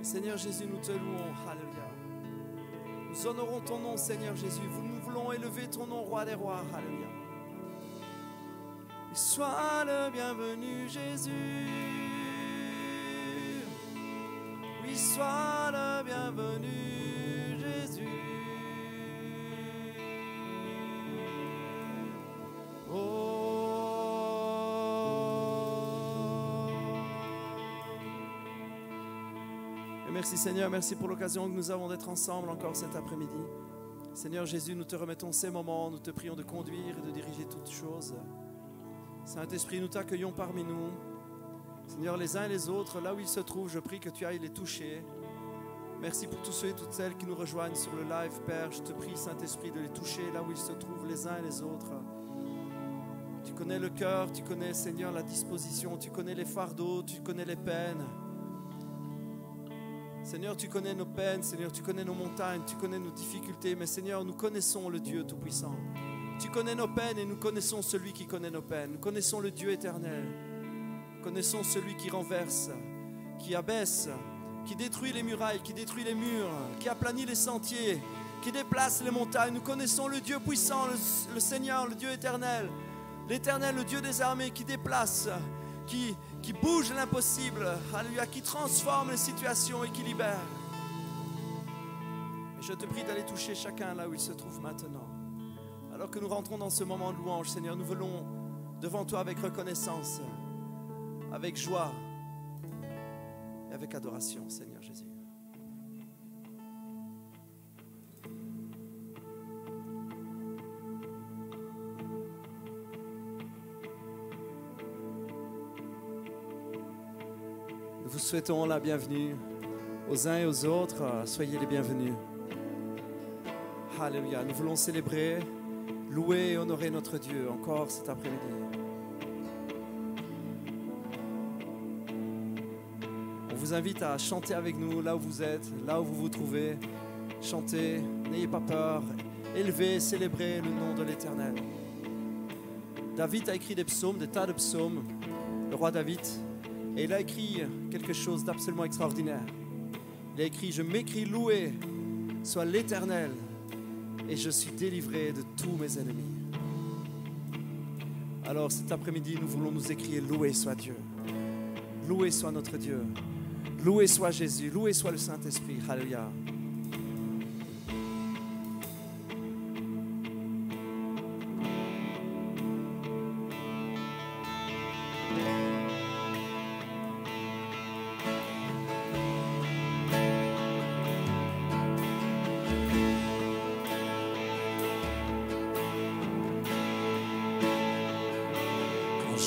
Seigneur Jésus, nous te louons. Alléluia. Nous honorons ton nom, Seigneur Jésus. Nous voulons élever ton nom, Roi des rois. Alléluia. Sois le bienvenu, Jésus. Oui, sois le bienvenu, Jésus. Et merci Seigneur, merci pour l'occasion que nous avons d'être ensemble encore cet après-midi. Seigneur Jésus, nous te remettons ces moments, nous te prions de conduire et de diriger toutes choses. Saint-Esprit, nous t'accueillons parmi nous. Seigneur, les uns et les autres, là où ils se trouvent, je prie que tu ailles les toucher. Merci pour tous ceux et toutes celles qui nous rejoignent sur le live, Père. Je te prie, Saint-Esprit, de les toucher là où ils se trouvent, les uns et les autres. Tu connais le cœur, tu connais, Seigneur, la disposition, tu connais les fardeaux, tu connais les peines. Seigneur, tu connais nos peines, Seigneur, tu connais nos montagnes, tu connais nos difficultés. Mais Seigneur, nous connaissons le Dieu Tout-Puissant. Tu connais nos peines et nous connaissons celui qui connaît nos peines. Nous connaissons le Dieu éternel. Nous connaissons celui qui renverse, qui abaisse, qui détruit les murailles, qui détruit les murs, qui aplanit les sentiers, qui déplace les montagnes. Nous connaissons le Dieu puissant, le Seigneur, le Dieu éternel. L'Éternel, le Dieu des armées, qui déplace, qui bouge l'impossible, alléluia, qui transforme les situations et qui libère. Et je te prie d'aller toucher chacun là où il se trouve maintenant. Alors que nous rentrons dans ce moment de louange, Seigneur, nous venons devant toi avec reconnaissance, avec joie et avec adoration, Seigneur Jésus. Nous vous souhaitons la bienvenue aux uns et aux autres. Soyez les bienvenus. Alléluia. Nous voulons célébrer, louer et honorer notre Dieu encore cet après-midi. On vous invite à chanter avec nous là où vous êtes, là où vous vous trouvez. Chantez, n'ayez pas peur. Élevez, célébrez le nom de l'Éternel. David a écrit des psaumes, des tas de psaumes. Le roi David. Et il a écrit quelque chose d'absolument extraordinaire. Il a écrit « Je m'écris loué soit l'Éternel et je suis délivré de tous mes ennemis. » Alors cet après-midi, nous voulons nous écrire « Loué soit Dieu, loué soit notre Dieu, loué soit Jésus, loué soit le Saint-Esprit. » Alléluia.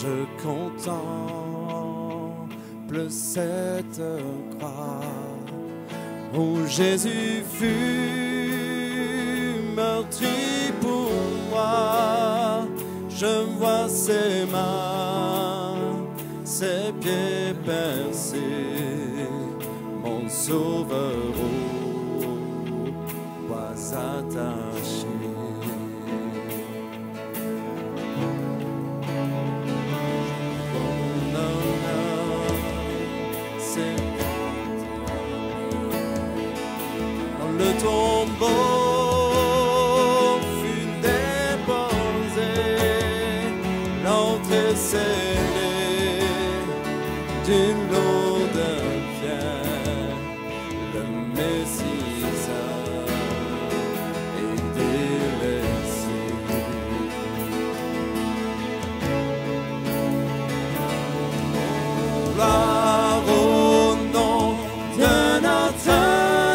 Je contemple cette croix où Jésus fut meurtri pour moi. Je vois ses mains, ses pieds percés, mon sauveur au bois attaché. Le tombeau fut déposé, l'entrée scellée d'une odeur fière, le Messie est délaissé. Gloire au nom de notre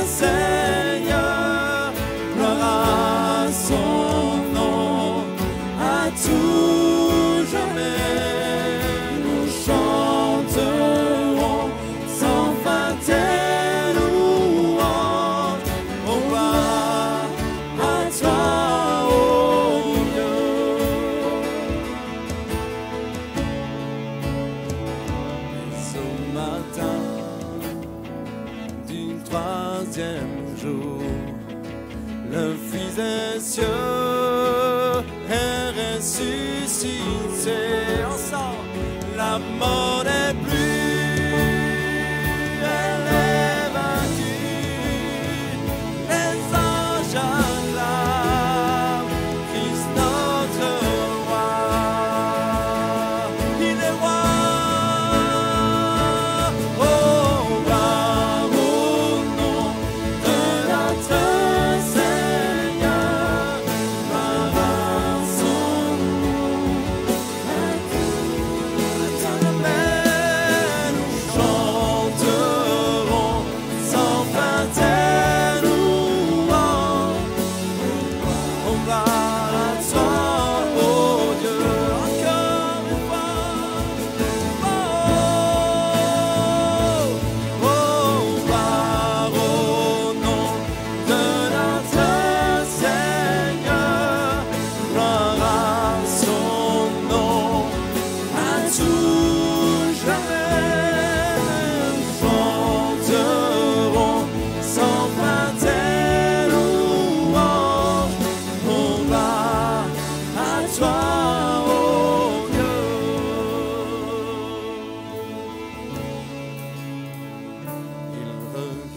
Seigneur, gloire à son nom, à tout jamais. Nous chanterons sans fin tes louanges. Oh, gloire à toi, oh Dieu. Et ce matin du troisième jour, le Fils des cieux est ressuscité. Ensemble, la mort n'est plus, elle est vainquue.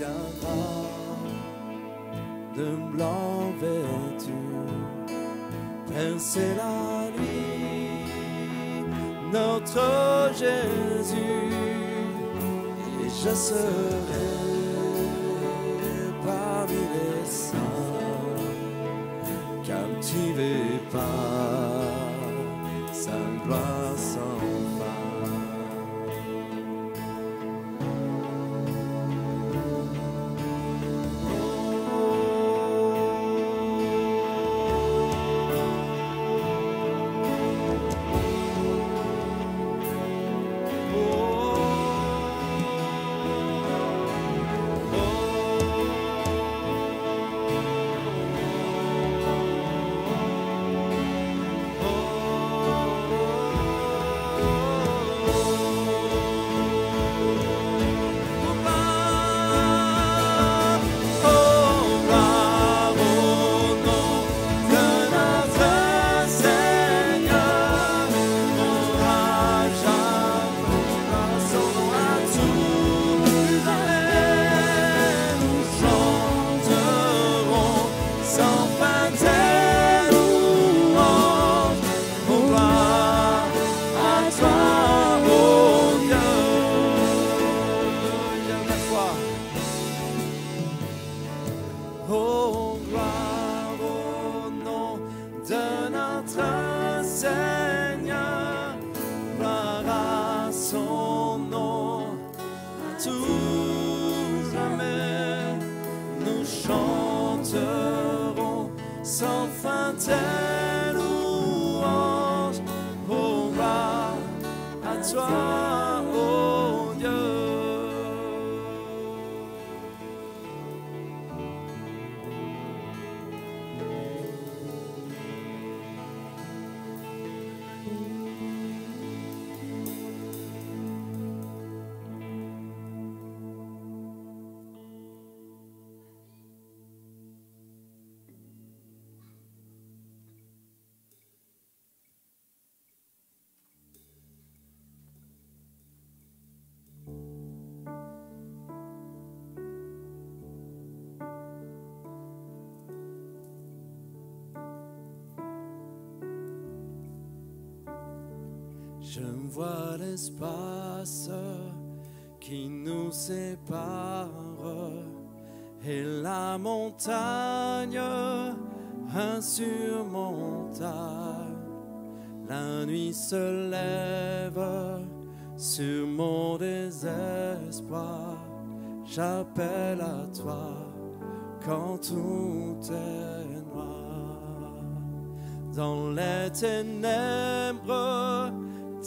viendra de blanc vêtu, Père, c'est la nuit, notre Jésus, et je serai parmi les saints, captivé par sa gloire sans fin. Je vois l'espace qui nous sépare et la montagne insurmontable. La nuit se lève sur mon désespoir. J'appelle à toi quand tout est noir. Dans les ténèbres,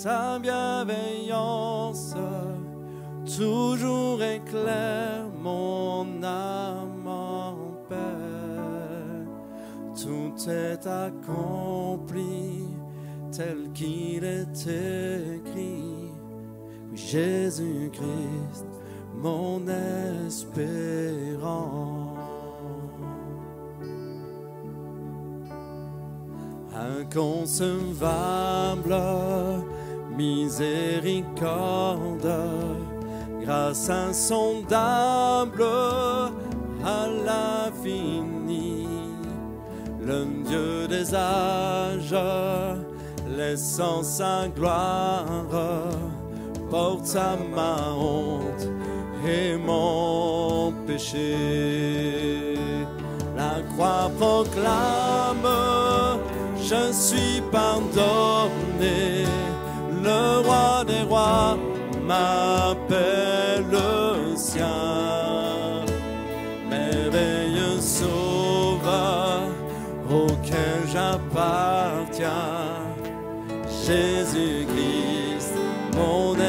ta bienveillance toujours éclaire mon âme en paix. Tout est accompli tel qu'il est écrit. Oui, Jésus-Christ, mon espérance. Inconcevable miséricorde, grâce insondable à l'infini, le Dieu des âges, laissant sa gloire, porte à ma honte et mon péché. La croix proclame, je suis pardonné. Le roi des rois m'appelle le sien. Merveilleux sauveur auquel j'appartiens. Jésus-Christ, mon espérance.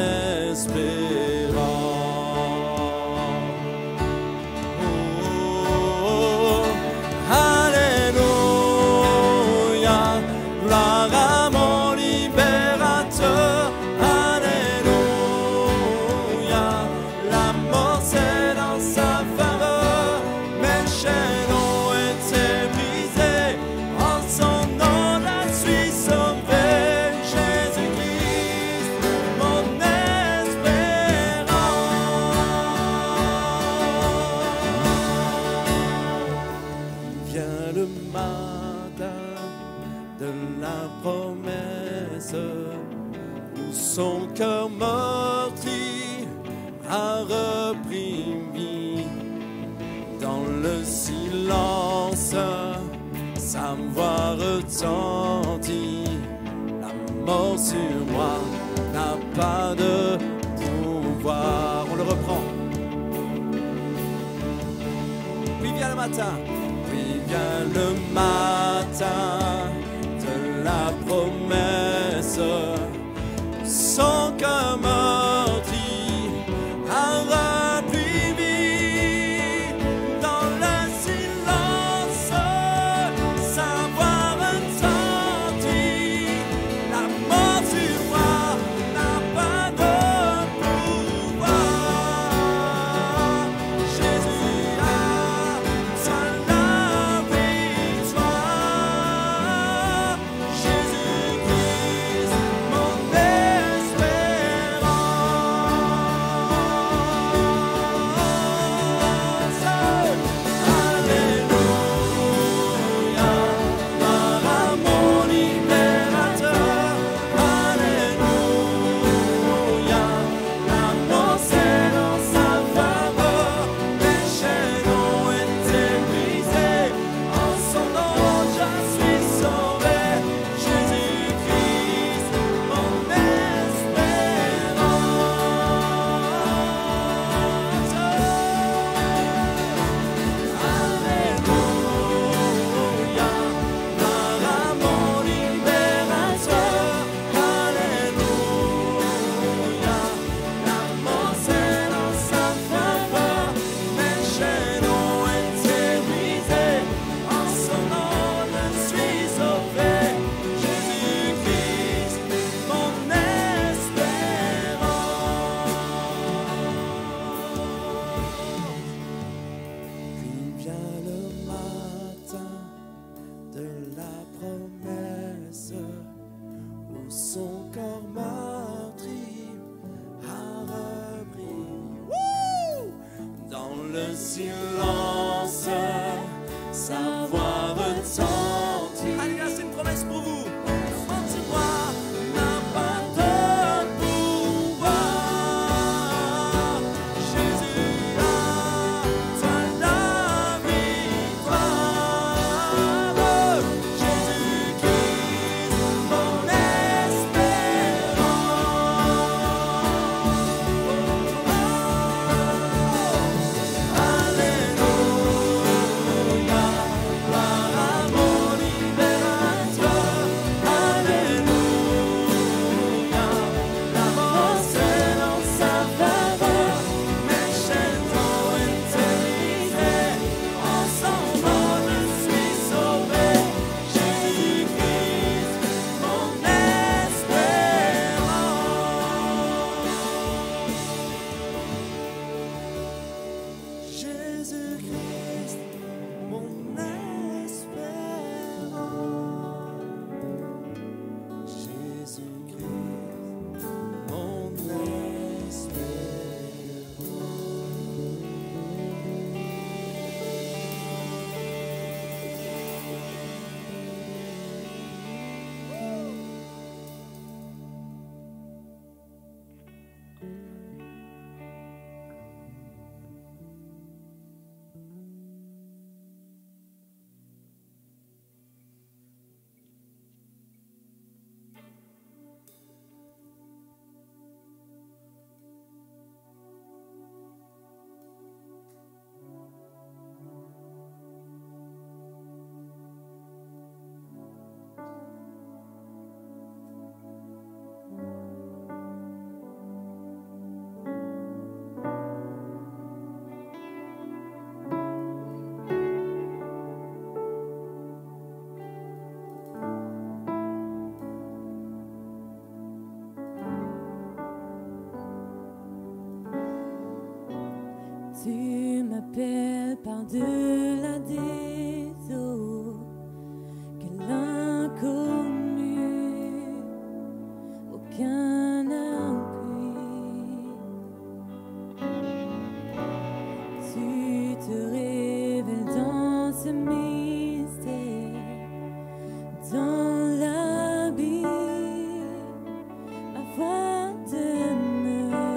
Oh, alléluia, gloire à mon libérateur. Alléluia, la mort c'est dans sa faveur. Mes chaînes ont été brisées, en son nom la suis sauvé. Jésus-Christ. retenti. La mort sur moi n'a pas de pouvoir. On le reprend. Puis vient le matin. Puis vient le matin de la promesse. Son cœur meurtri a repris vie dans le silence. Sa voix retentit. La mort sur moi n'a pas de pouvoir. Jésus a seul la victoire. Jésus-Christ, mon espérance. Tu m'appelles par-delà des eaux, quel inconnu, aucun appui. Tu te révèles dans ce mystère, dans l'abîme, ma voix demeure.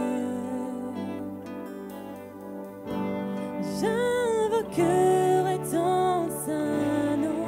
J'invoquerai ton saint nom.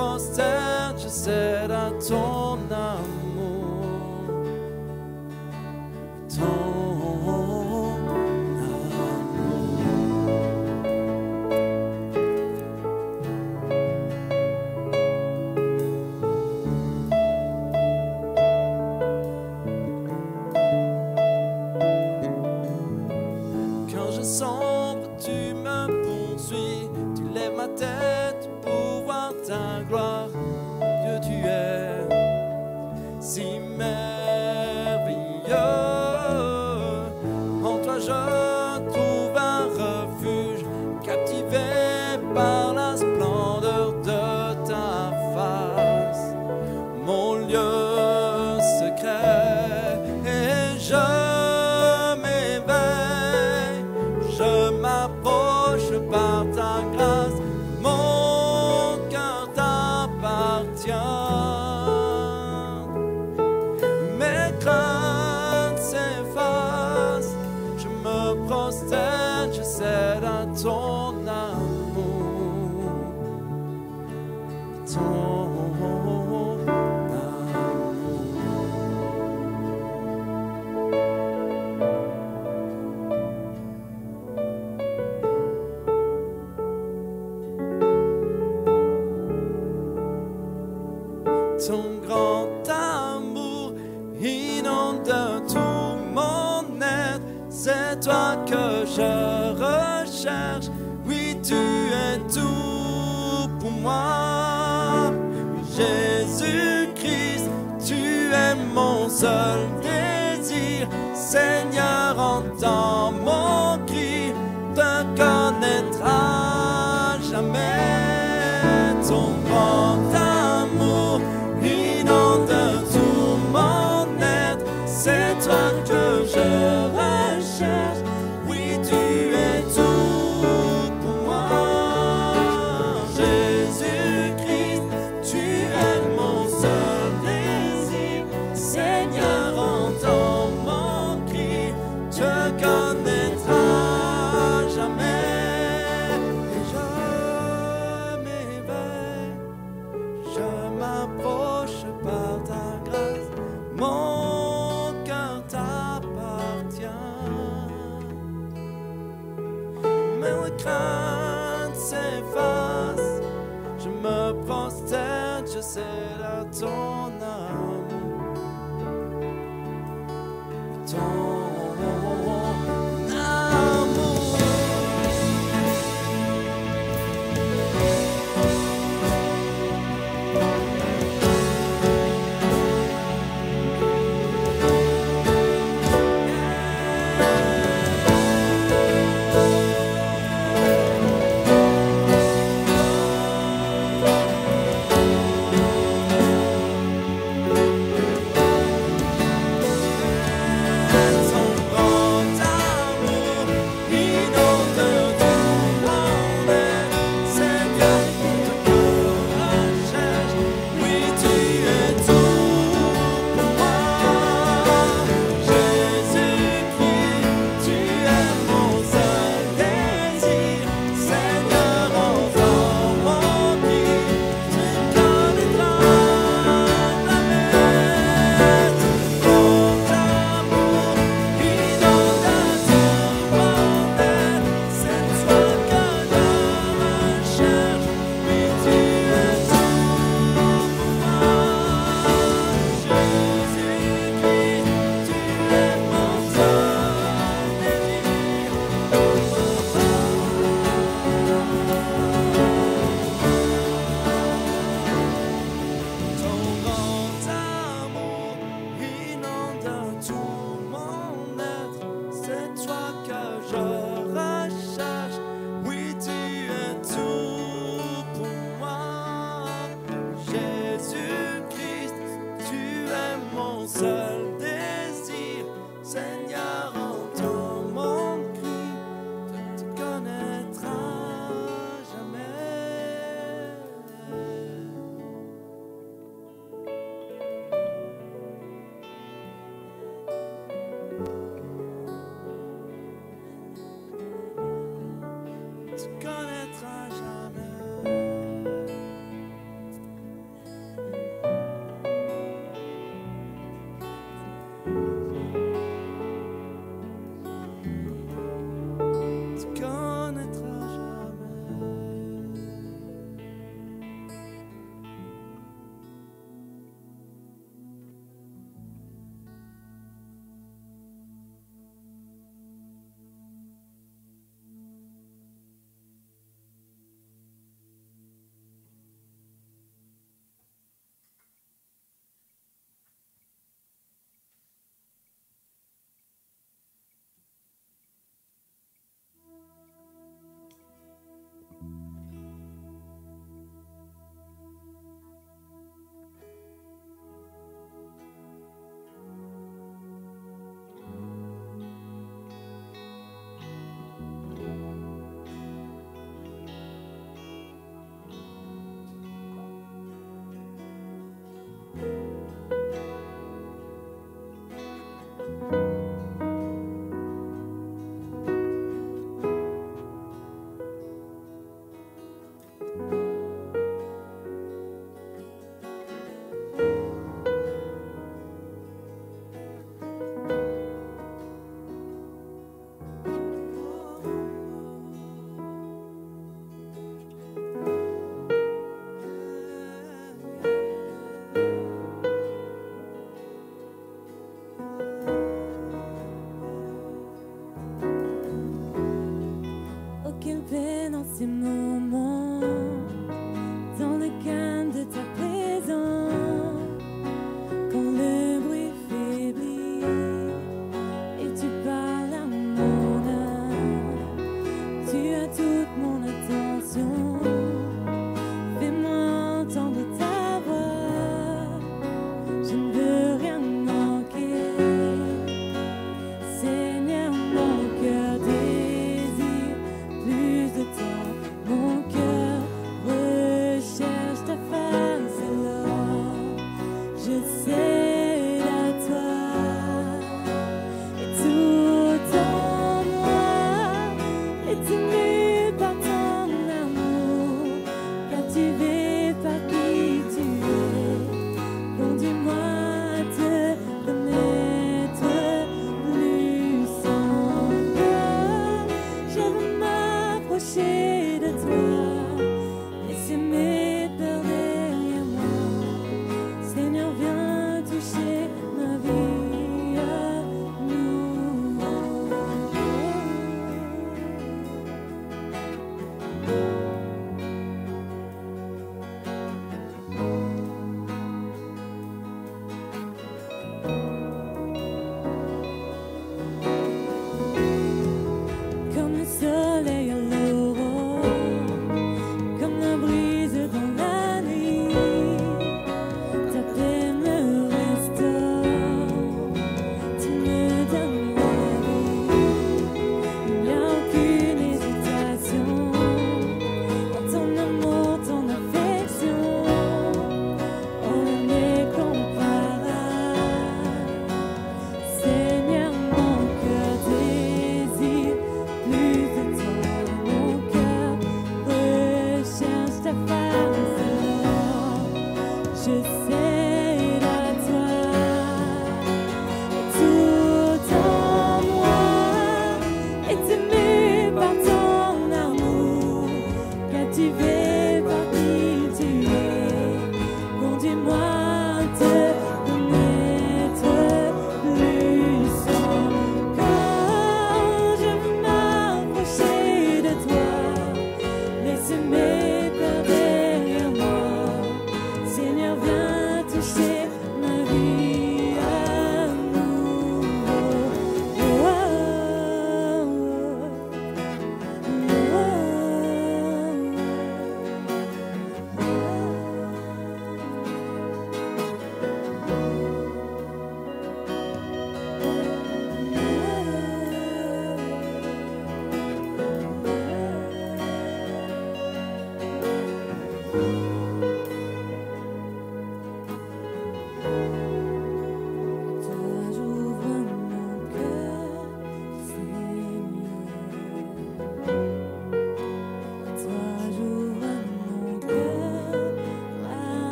prosterne, je cède à ton amour. Ton amour. Quand je sombre, tu me poursuis, tu lèves ma tête pour voir ta gloire. Dieu, tu es si merveilleux. En toi je trouve un refuge, captivé par la splendeur de ta face. Mon lieu secret, et je m'éveille, je m'approche par ta grâce. Mon cœur t'appartient. Mes craintes s'effacent, je me prosterne, je cède à ton amour. Ton amour. Ton grand amour inonde tout mon être. C'est toi que je recherche. Oui, tu es tout pour moi. Jésus-Christ, tu es mon seul désir. Seigneur, entends mon cri, te connaîtra jamais. Ton grand amour inonde tout mon être. C'est toi que je recherche. Oui, tu es tout pour moi. Jésus-Christ, tu es mon seul désir. Seigneur, entends mon cri, te connaîtra jamais. Et je m'éveille, je m'approche par ta grâce. Mon cœur t'appartient. Mes craintes s'effacent, je me prosterne, je cède à ton amour. Ton amour.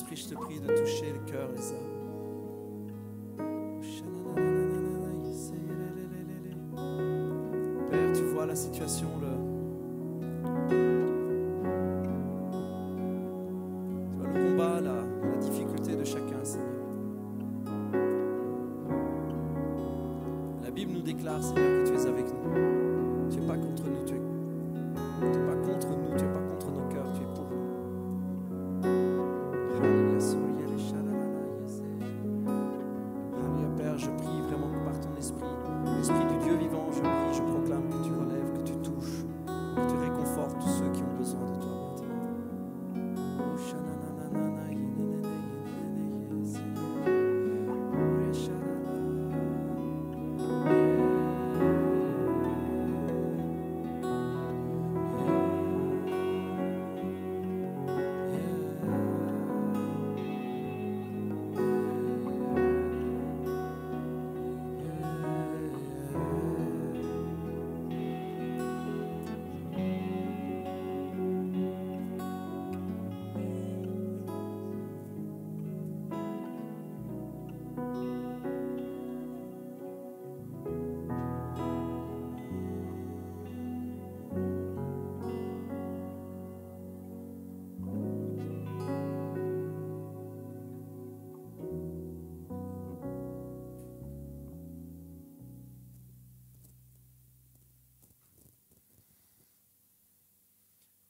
Saint-Esprit, je te prie de toucher le cœur, les âmes. Père, tu vois la situation, tu vois le combat, la difficulté de chacun, Seigneur. La Bible nous déclare, Seigneur, que tu es avec nous. Tu n'es pas contre nous, tu n'es pas contre nous, tu n'es pas contre nos cœurs, tu es pour nous. Alléluia, Père, je prie vraiment que par ton esprit, l'esprit du Dieu vivant, je prie, je proclame que tu relèves, que tu touches, que tu réconfortes tous ceux qui ont besoin de toi maintenant.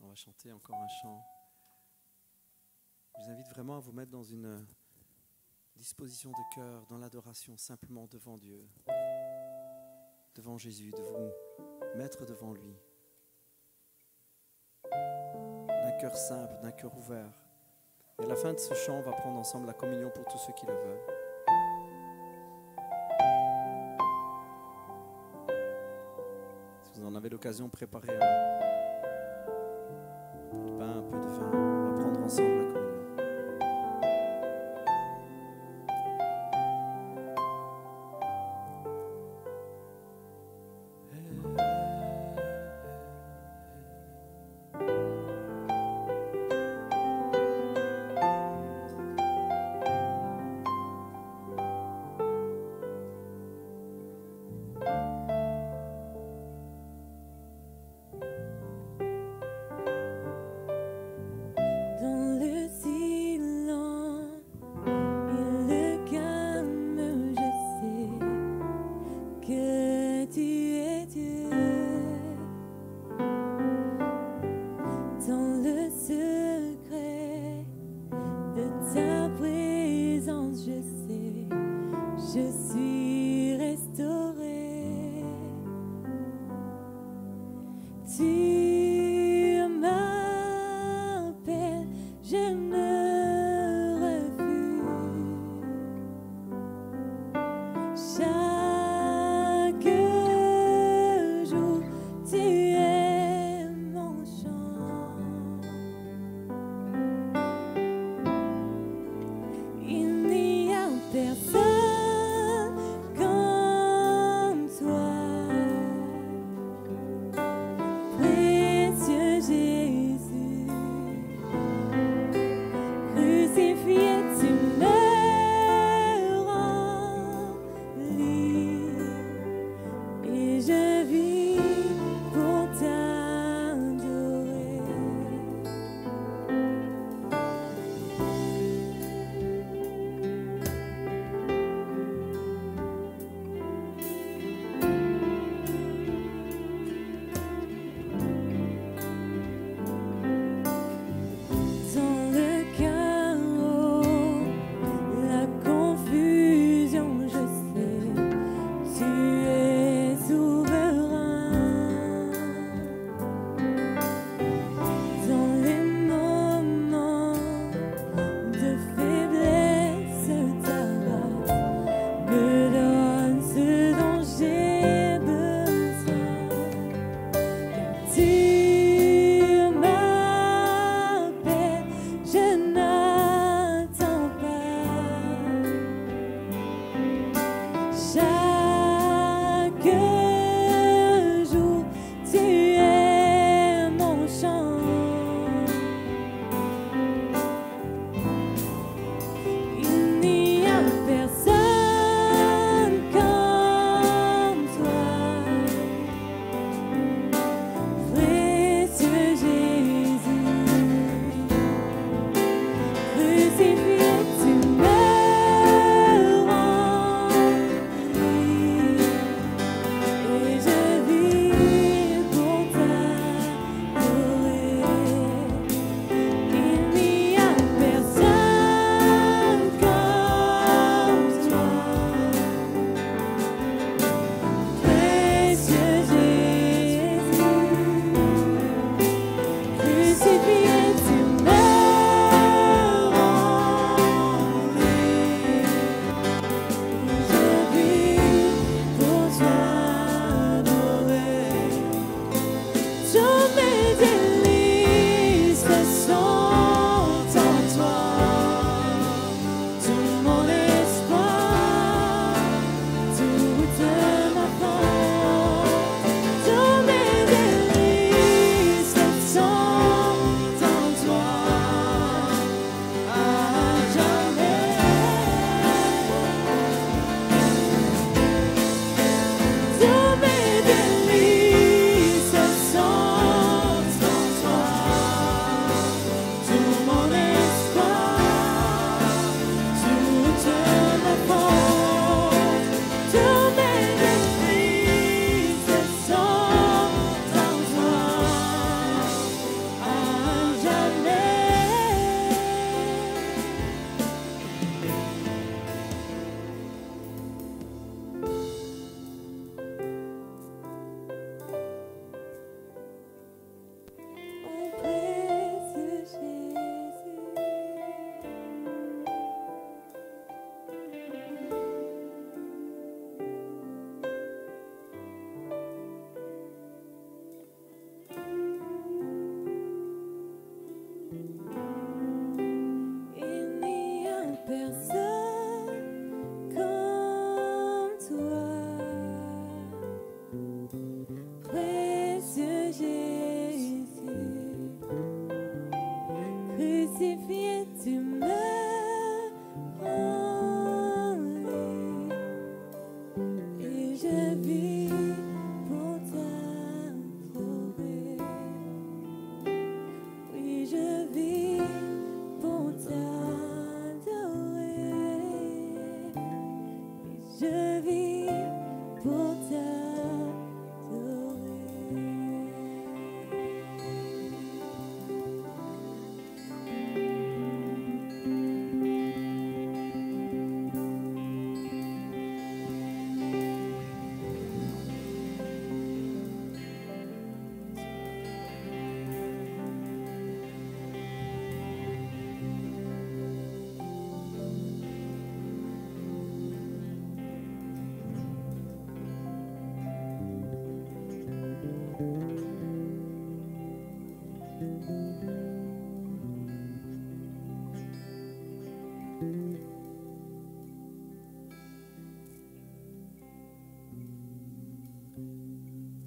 On va chanter encore un chant. Je vous invite vraiment à vous mettre dans une disposition de cœur, dans l'adoration, simplement devant Dieu, devant Jésus, de vous mettre devant lui. D'un cœur simple, d'un cœur ouvert. Et à la fin de ce chant, on va prendre ensemble la communion pour tous ceux qui le veulent. Si vous en avez l'occasion, préparez un peu de vin. On va prendre ensemble la communion. Personne comme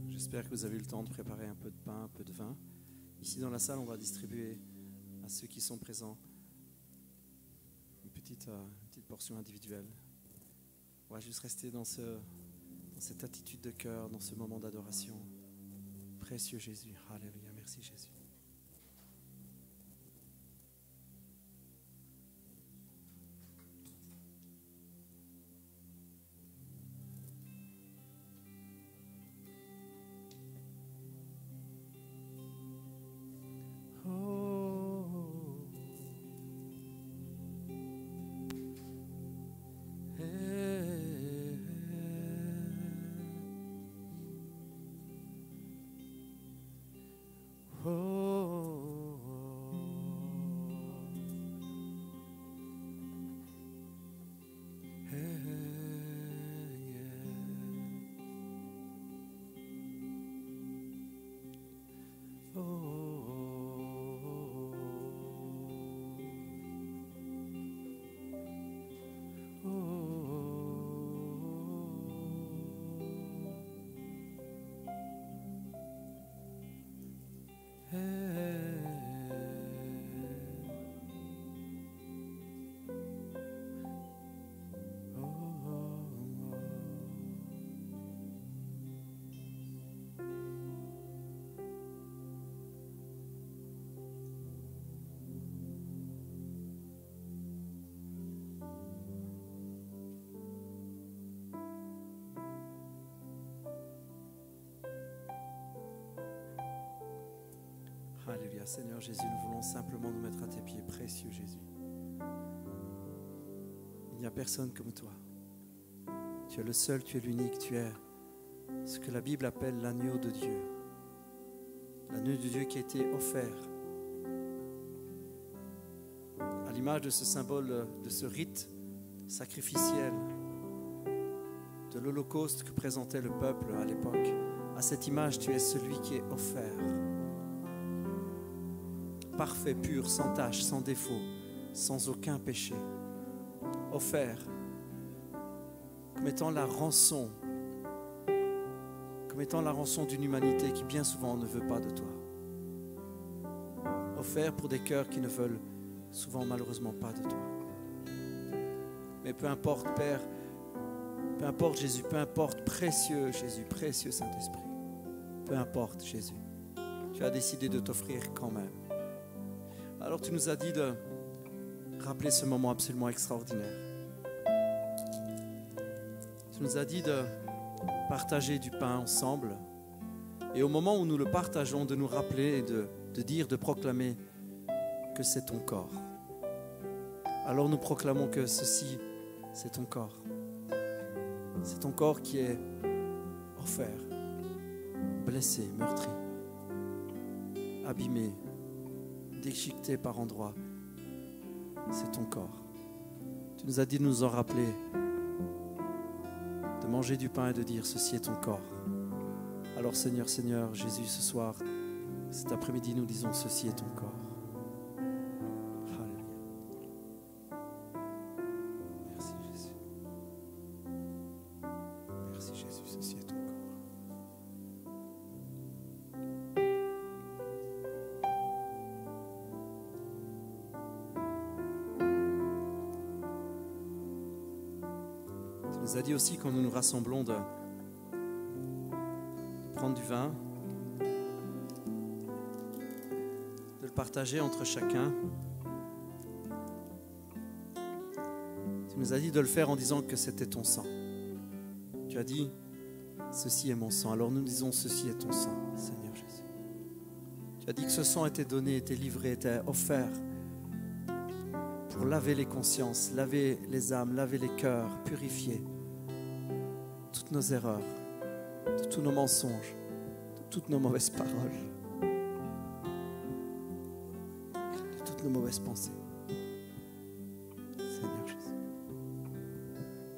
J'espère que vous avez eu le temps de préparer un peu de pain, un peu de vin. Ici dans la salle, on va distribuer à ceux qui sont présents une petite portion individuelle. On va juste rester dans cette attitude de cœur, dans ce moment d'adoration. Précieux Jésus, alléluia, merci Jésus. Alléluia, Seigneur Jésus, nous voulons simplement nous mettre à tes pieds, précieux Jésus. Il n'y a personne comme toi. Tu es le seul, tu es l'unique, tu es ce que la Bible appelle l'agneau de Dieu. L'agneau de Dieu qui a été offert. À l'image de ce symbole, de ce rite sacrificiel, de l'Holocauste que présentait le peuple à l'époque. À cette image, tu es celui qui est offert. Parfait, pur, sans tache, sans défaut, sans aucun péché, offert comme étant la rançon d'une humanité qui bien souvent ne veut pas de toi, offert pour des cœurs qui ne veulent souvent malheureusement pas de toi. Mais peu importe, Père, peu importe Jésus, peu importe, précieux Jésus, précieux Saint-Esprit, peu importe Jésus, tu as décidé de t'offrir quand même. Alors tu nous as dit de rappeler ce moment absolument extraordinaire. Tu nous as dit de partager du pain ensemble. Et au moment où nous le partageons, de nous rappeler et de dire, de proclamer que c'est ton corps. Alors nous proclamons que ceci, c'est ton corps. C'est ton corps qui est offert, blessé, meurtri, abîmé, déchiqueté par endroits. C'est ton corps. Tu nous as dit de nous en rappeler, de manger du pain et de dire ceci est ton corps. Alors Seigneur, Seigneur, Jésus, ce soir, cet après-midi, nous disons ceci est ton corps. Alléluia. Merci Jésus. Merci Jésus, ceci est ton corps. Tu nous as dit aussi quand nous nous rassemblons de prendre du vin, de le partager entre chacun. Tu nous as dit de le faire en disant que c'était ton sang. Tu as dit, ceci est mon sang. Alors nous disons, ceci est ton sang, Seigneur Jésus. Tu as dit que ce sang était donné, était livré, était offert pour laver les consciences, laver les âmes, laver les cœurs, purifier toutes nos erreurs, de tous nos mensonges, de toutes nos mauvaises paroles, de toutes nos mauvaises pensées. Seigneur Jésus.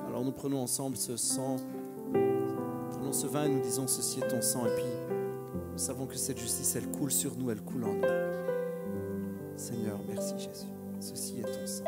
Alors nous prenons ensemble ce sang, prenons ce vin et nous disons ceci est ton sang. Et puis nous savons que cette justice, elle coule sur nous, elle coule en nous. Seigneur, merci Jésus. Ceci est ton sang.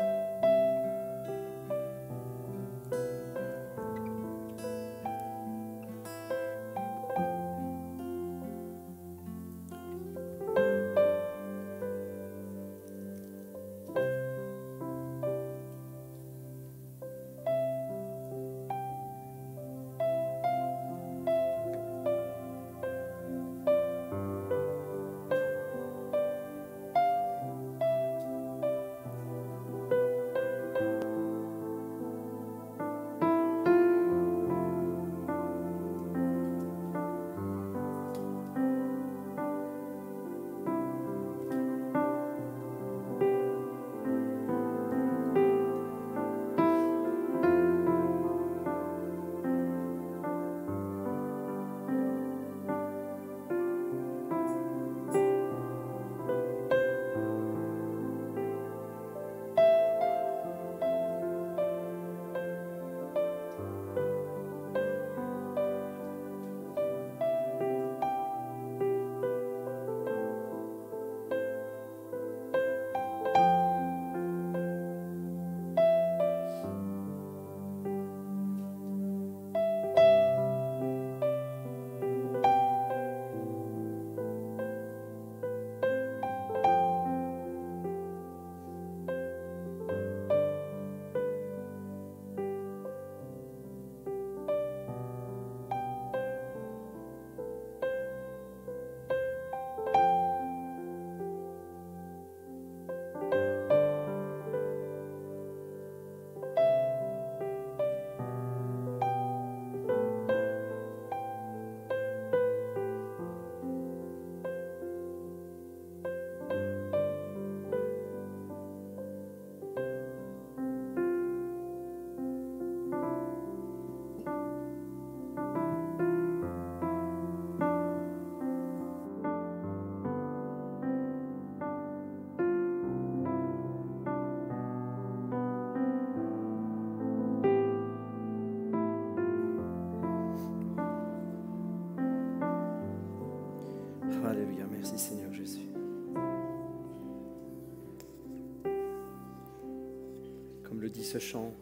le dit ce chant,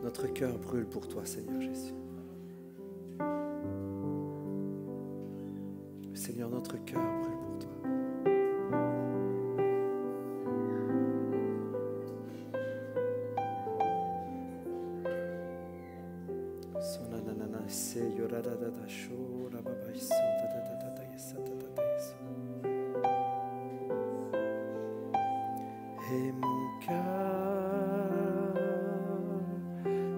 notre cœur brûle pour toi, Seigneur Jésus. Seigneur, notre cœur brûle pour toi. Et mon cœur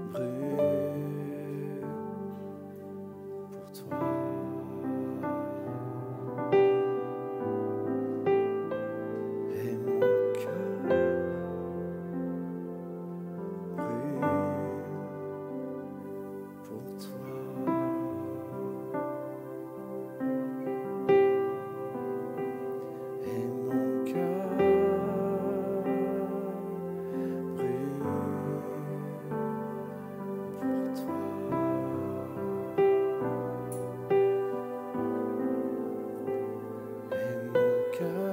brûle pour toi. Et mon cœur brûle pour toi. Et mon cœur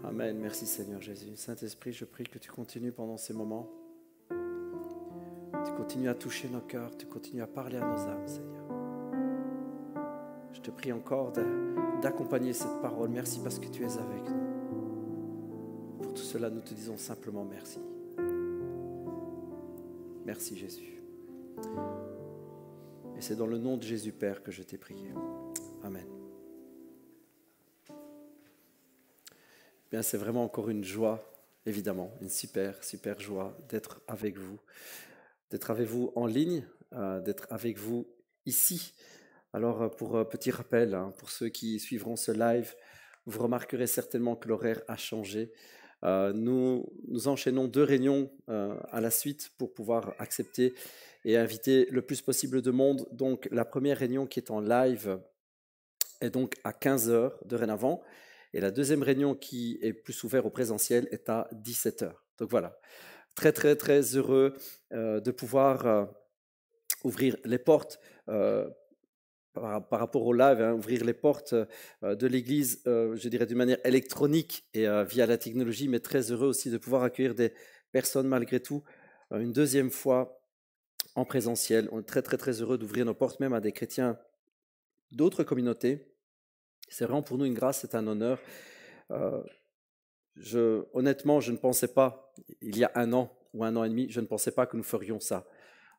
Amen. Merci Seigneur Jésus. Saint-Esprit, je prie que tu continues pendant ces moments. Tu continues à toucher nos cœurs, tu continues à parler à nos âmes, Seigneur. Je te prie encore d'accompagner cette parole. Merci parce que tu es avec nous. Pour tout cela, nous te disons simplement merci. Merci Jésus. Et c'est dans le nom de Jésus Père que je t'ai prié. Amen. Bien, c'est vraiment encore une joie, évidemment, une super joie d'être avec vous en ligne, d'être avec vous ici. Alors, pour petit rappel, pour ceux qui suivront ce live, vous remarquerez certainement que l'horaire a changé. Nous enchaînons 2 réunions à la suite pour pouvoir accepter et inviter le plus possible de monde. Donc, la première réunion qui est en live est donc à 15h dorénavant. Et la deuxième réunion qui est plus ouverte au présentiel est à 17h. Donc voilà, très heureux de pouvoir ouvrir les portes par rapport au live, ouvrir les portes de l'église, je dirais d'une manière électronique et via la technologie, mais très heureux aussi de pouvoir accueillir des personnes malgré tout une deuxième fois en présentiel. On est très heureux d'ouvrir nos portes même à des chrétiens d'autres communautés. C'est vraiment pour nous une grâce, c'est un honneur. Honnêtement, je ne pensais pas, il y a 1 an ou 1 an et demi, je ne pensais pas que nous ferions ça.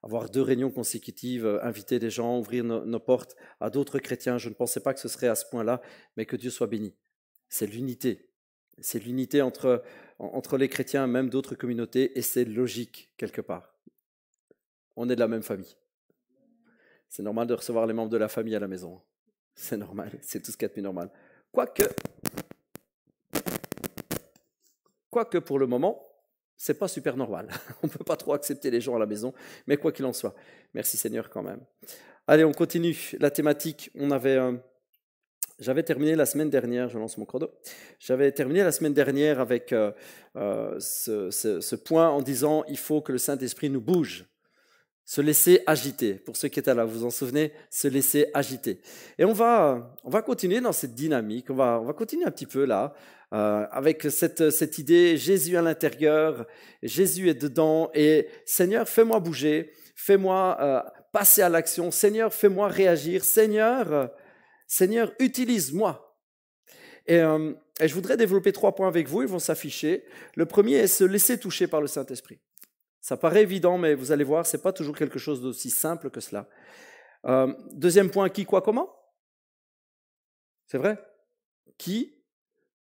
Avoir 2 réunions consécutives, inviter des gens, ouvrir nos portes à d'autres chrétiens, je ne pensais pas que ce serait à ce point-là, mais que Dieu soit béni. C'est l'unité. C'est l'unité entre les chrétiens, même d'autres communautés, et c'est logique quelque part. On est de la même famille. C'est normal de recevoir les membres de la famille à la maison. C'est normal, c'est tout ce qu'il y a de plus normal. Quoique pour le moment, c'est pas super normal. On ne peut pas trop accepter les gens à la maison, mais quoi qu'il en soit. Merci Seigneur quand même. Allez, on continue. La thématique, j'avais terminé la semaine dernière, je lance mon chrono. J'avais terminé la semaine dernière avec ce point en disant il faut que le Saint-Esprit nous bouge. Se laisser agiter. Pour ceux qui étaient là, vous vous en souvenez, se laisser agiter. Et on va continuer dans cette dynamique. On va continuer un petit peu là, avec cette idée, Jésus à l'intérieur, Jésus est dedans, et Seigneur, fais-moi bouger, fais-moi passer à l'action, Seigneur, fais-moi réagir, Seigneur, utilise-moi. Et je voudrais développer 3 points avec vous, ils vont s'afficher. Le premier est se laisser toucher par le Saint-Esprit. Ça paraît évident, mais vous allez voir, ce n'est pas toujours quelque chose d'aussi simple que cela. Deuxième point, qui, quoi, comment? C'est vrai? Qui,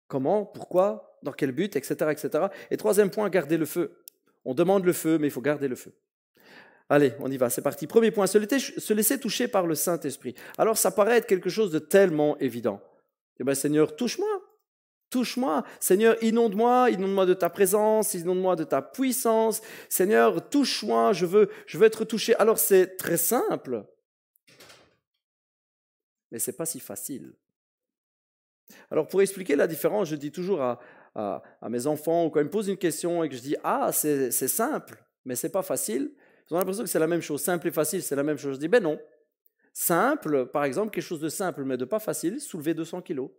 comment, pourquoi, dans quel but, etc., etc. Et troisième point, garder le feu. On demande le feu, mais il faut garder le feu. Allez, on y va, c'est parti. Premier point, se laisser toucher par le Saint-Esprit. Alors, ça paraît être quelque chose de tellement évident. Eh bien, Seigneur, touche-moi. Touche-moi, Seigneur, inonde-moi de ta présence, inonde-moi de ta puissance. Seigneur, touche-moi, je veux être touché. Alors c'est très simple, mais c'est pas si facile. Alors pour expliquer la différence, je dis toujours à mes enfants, ou quand ils me posent une question et que je dis « Ah, c'est simple, mais c'est pas facile », ils ont l'impression que c'est la même chose. Simple et facile, c'est la même chose. Je dis « Ben non, Simple, par exemple, quelque chose de simple mais de pas facile, soulever 200 kilos.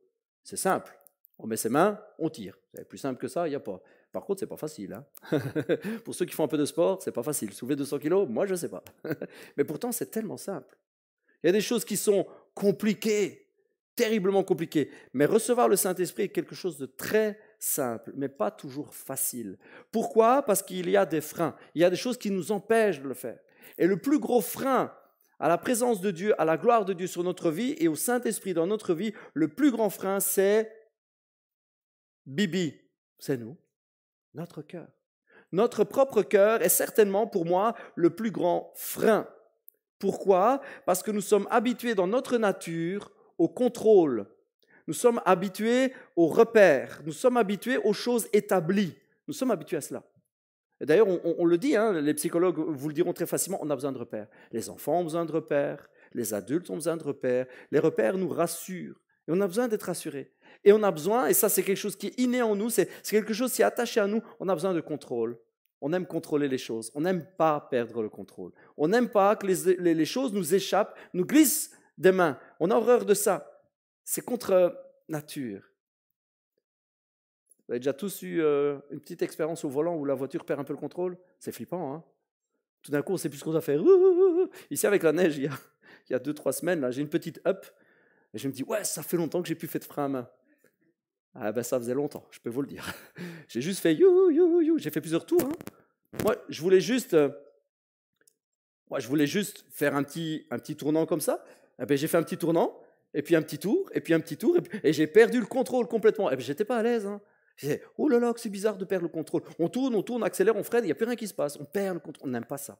C'est simple. On met ses mains, on tire. C'est plus simple que ça, il n'y a pas. Par contre, c'est pas facile. Hein. Pour ceux qui font un peu de sport, c'est pas facile. Soulever 200 kilos, moi, je ne sais pas. Mais pourtant, c'est tellement simple. Il y a des choses qui sont compliquées, terriblement compliquées. Mais recevoir le Saint-Esprit est quelque chose de très simple, mais pas toujours facile. Pourquoi? Parce qu'il y a des freins. Il y a des choses qui nous empêchent de le faire. Et le plus gros frein à la présence de Dieu, à la gloire de Dieu sur notre vie et au Saint-Esprit dans notre vie, le plus grand frein, c'est Bibi, c'est nous, notre cœur. Notre propre cœur est certainement pour moi le plus grand frein. Pourquoi? Parce que nous sommes habitués dans notre nature au contrôle. Nous sommes habitués aux repères. Nous sommes habitués aux choses établies. Nous sommes habitués à cela. Et d'ailleurs, on le dit, hein, les psychologues vous le diront très facilement, on a besoin de repères. Les enfants ont besoin de repères, les adultes ont besoin de repères. Les repères nous rassurent. Et on a besoin d'être rassurés. Et on a besoin, et ça c'est quelque chose qui est inné en nous, c'est quelque chose qui est attaché à nous, on a besoin de contrôle. On aime contrôler les choses. On n'aime pas perdre le contrôle. On n'aime pas que les choses nous échappent, nous glissent des mains. On a horreur de ça. C'est contre nature. Vous avez déjà tous eu une petite expérience au volant où la voiture perd un peu le contrôle? C'est flippant, hein? Tout d'un coup, on ne sait plus ce qu'on doit faire. Ici, avec la neige, il y a 2-3 semaines, là, j'ai une petite up. Et je me dis, ouais, ça fait longtemps que j'ai plus fait de frein à main. Ah ben, ça faisait longtemps, je peux vous le dire. J'ai juste fait j'ai fait plusieurs tours. Hein. Moi, je voulais juste faire un petit tournant comme ça. Et ben, j'ai fait un petit tournant, et puis un petit tour, et puis un petit tour, et j'ai perdu le contrôle complètement. Et ben, j'étais pas à l'aise. Hein. Je disais, oh là là, que c'est bizarre de perdre le contrôle. On tourne, on accélère, on freine, il n'y a plus rien qui se passe. On perd le contrôle, on n'aime pas ça.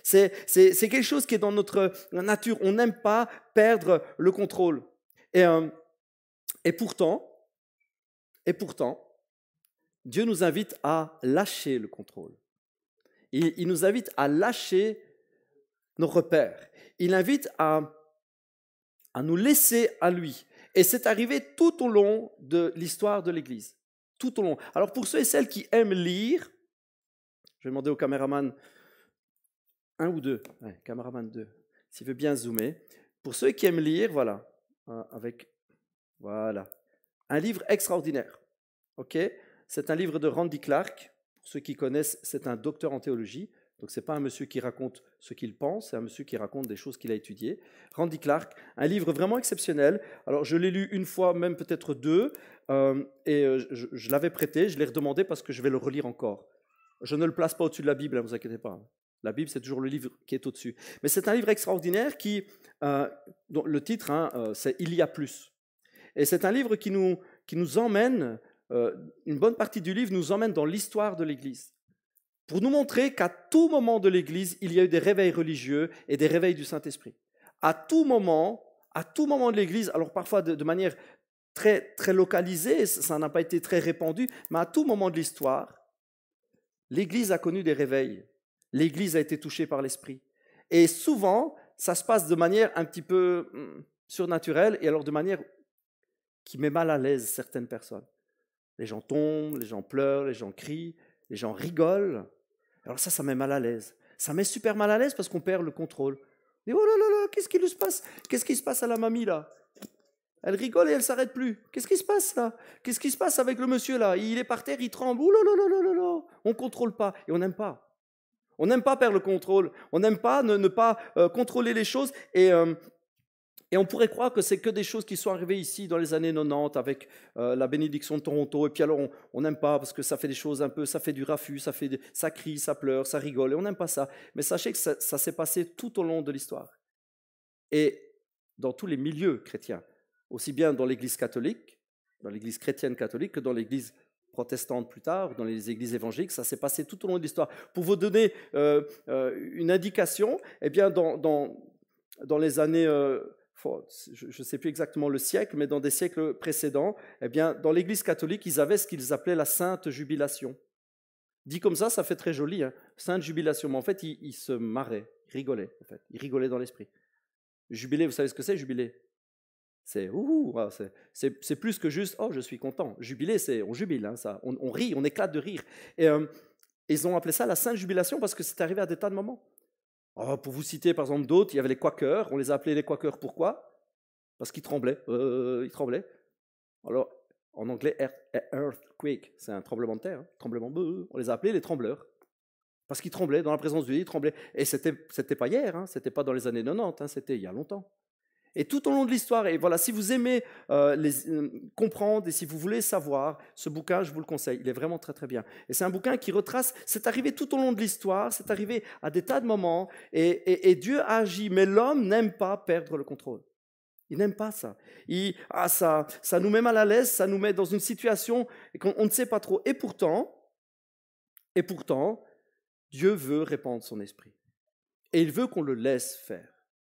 C'est quelque chose qui est dans notre nature. On n'aime pas perdre le contrôle. Et pourtant, Dieu nous invite à lâcher le contrôle. Il nous invite à lâcher nos repères. Il invite à nous laisser à lui. Et c'est arrivé tout au long de l'histoire de l'Église. Tout au long. Alors pour ceux et celles qui aiment lire, je vais demander au caméraman 1 ou 2, ouais, caméraman 2, s'il veut bien zoomer. Pour ceux qui aiment lire, voilà, voilà, un livre extraordinaire. Okay, c'est un livre de Randy Clark. Pour ceux qui connaissent, c'est un docteur en théologie. Donc, ce n'est pas un monsieur qui raconte ce qu'il pense, c'est un monsieur qui raconte des choses qu'il a étudiées. Randy Clark, un livre vraiment exceptionnel. Alors, je l'ai lu une fois, même peut-être deux, je l'avais prêté, je l'ai redemandé parce que je vais le relire encore. Je ne le place pas au-dessus de la Bible, ne vous inquiétez pas. La Bible, c'est toujours le livre qui est au-dessus. Mais c'est un livre extraordinaire dont le titre, c'est « Il y a plus ». Et c'est un livre qui nous emmène, une bonne partie du livre nous emmène dans l'histoire de l'Église, pour nous montrer qu'à tout moment de l'Église, il y a eu des réveils religieux et des réveils du Saint-Esprit. À tout moment de l'Église, alors parfois de manière très, très localisée, ça n'a pas été très répandu, mais à tout moment de l'histoire, l'Église a connu des réveils. L'Église a été touchée par l'Esprit. Et souvent, ça se passe de manière un petit peu surnaturelle et alors de manière qui met mal à l'aise certaines personnes. Les gens tombent, les gens pleurent, les gens crient, les gens rigolent. Alors ça met mal à l'aise. Ça met super mal à l'aise parce qu'on perd le contrôle. Et oh là là là, qu'est-ce qui se passe? Qu'est-ce qui se passe à la mamie là? Elle rigole et elle ne s'arrête plus. Qu'est-ce qui se passe là? Qu'est-ce qui se passe avec le monsieur là? Il est par terre, il tremble. Oh là là là là là. On ne contrôle pas et on n'aime pas. On n'aime pas perdre le contrôle. On n'aime pas ne pas contrôler les choses. Et on pourrait croire que c'est que des choses qui sont arrivées ici dans les années 90 avec la bénédiction de Toronto. Et puis alors, on n'aime pas parce que ça fait des choses un peu, ça fait du raffut, ça crie, ça pleure, ça rigole. Et on n'aime pas ça. Mais sachez que ça s'est passé tout au long de l'histoire. Et dans tous les milieux chrétiens, aussi bien dans l'Église catholique, dans l'Église chrétienne catholique, que dans l'Église protestante plus tard, dans les églises évangéliques, ça s'est passé tout au long de l'histoire. Pour vous donner une indication, eh bien, dans les années... je ne sais plus exactement le siècle, mais dans des siècles précédents, eh bien, dans l'Église catholique, ils avaient ce qu'ils appelaient la Sainte Jubilation. Dit comme ça fait très joli, hein, Sainte Jubilation. Mais en fait, ils se marraient, ils rigolaient. En fait. Ils rigolaient dans l'esprit. Jubilé, vous savez ce que c'est, jubilé? C'est plus que juste « oh, je suis content ». Jubilé, c'est on jubile, hein, ça. On rit, on éclate de rire. Et ils ont appelé ça la Sainte Jubilation parce que c'est arrivé à des tas de moments. Pour vous citer par exemple d'autres, il y avait les Quakers. On les a appelés les Quakers, pourquoi? Parce qu'ils tremblaient. Ils tremblaient. Alors, en anglais, earthquake, c'est un tremblement de terre. Tremblement, on les a appelés les trembleurs. Parce qu'ils tremblaient, dans la présence de Dieu, ils tremblaient. Et c'était pas hier, c'était pas dans les années 90, c'était il y a longtemps. Et tout au long de l'histoire, et voilà, si vous aimez comprendre et si vous voulez savoir, ce bouquin, je vous le conseille, il est vraiment très très bien. Et c'est un bouquin qui retrace, c'est arrivé tout au long de l'histoire, c'est arrivé à des tas de moments, et Dieu a agi, mais l'homme n'aime pas perdre le contrôle. Il n'aime pas ça. Ça nous met mal à l'aise, ça nous met dans une situation et qu'on ne sait pas trop. Et pourtant, Dieu veut répandre son esprit. Et il veut qu'on le laisse faire.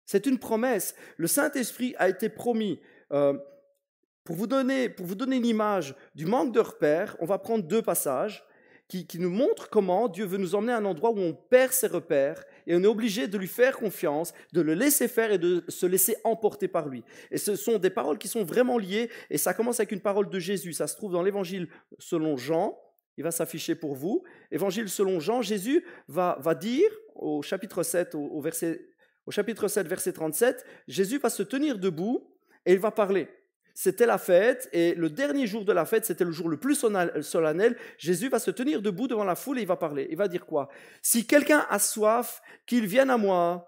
C'est une promesse. Le Saint-Esprit a été promis. Pour vous donner une image du manque de repères, on va prendre 2 passages qui nous montrent comment Dieu veut nous emmener à un endroit où on perd ses repères et on est obligé de lui faire confiance, de le laisser faire et de se laisser emporter par lui. Et ce sont des paroles qui sont vraiment liées et ça commence avec une parole de Jésus. Ça se trouve dans l'Évangile selon Jean. Il va s'afficher pour vous. Évangile selon Jean, Jésus va dire au chapitre 7, au chapitre 7, verset 37, Jésus va se tenir debout et il va parler. C'était la fête et le dernier jour de la fête, c'était le jour le plus solennel. Jésus va se tenir debout devant la foule et il va parler. Il va dire quoi? Si quelqu'un a soif, qu'il vienne à moi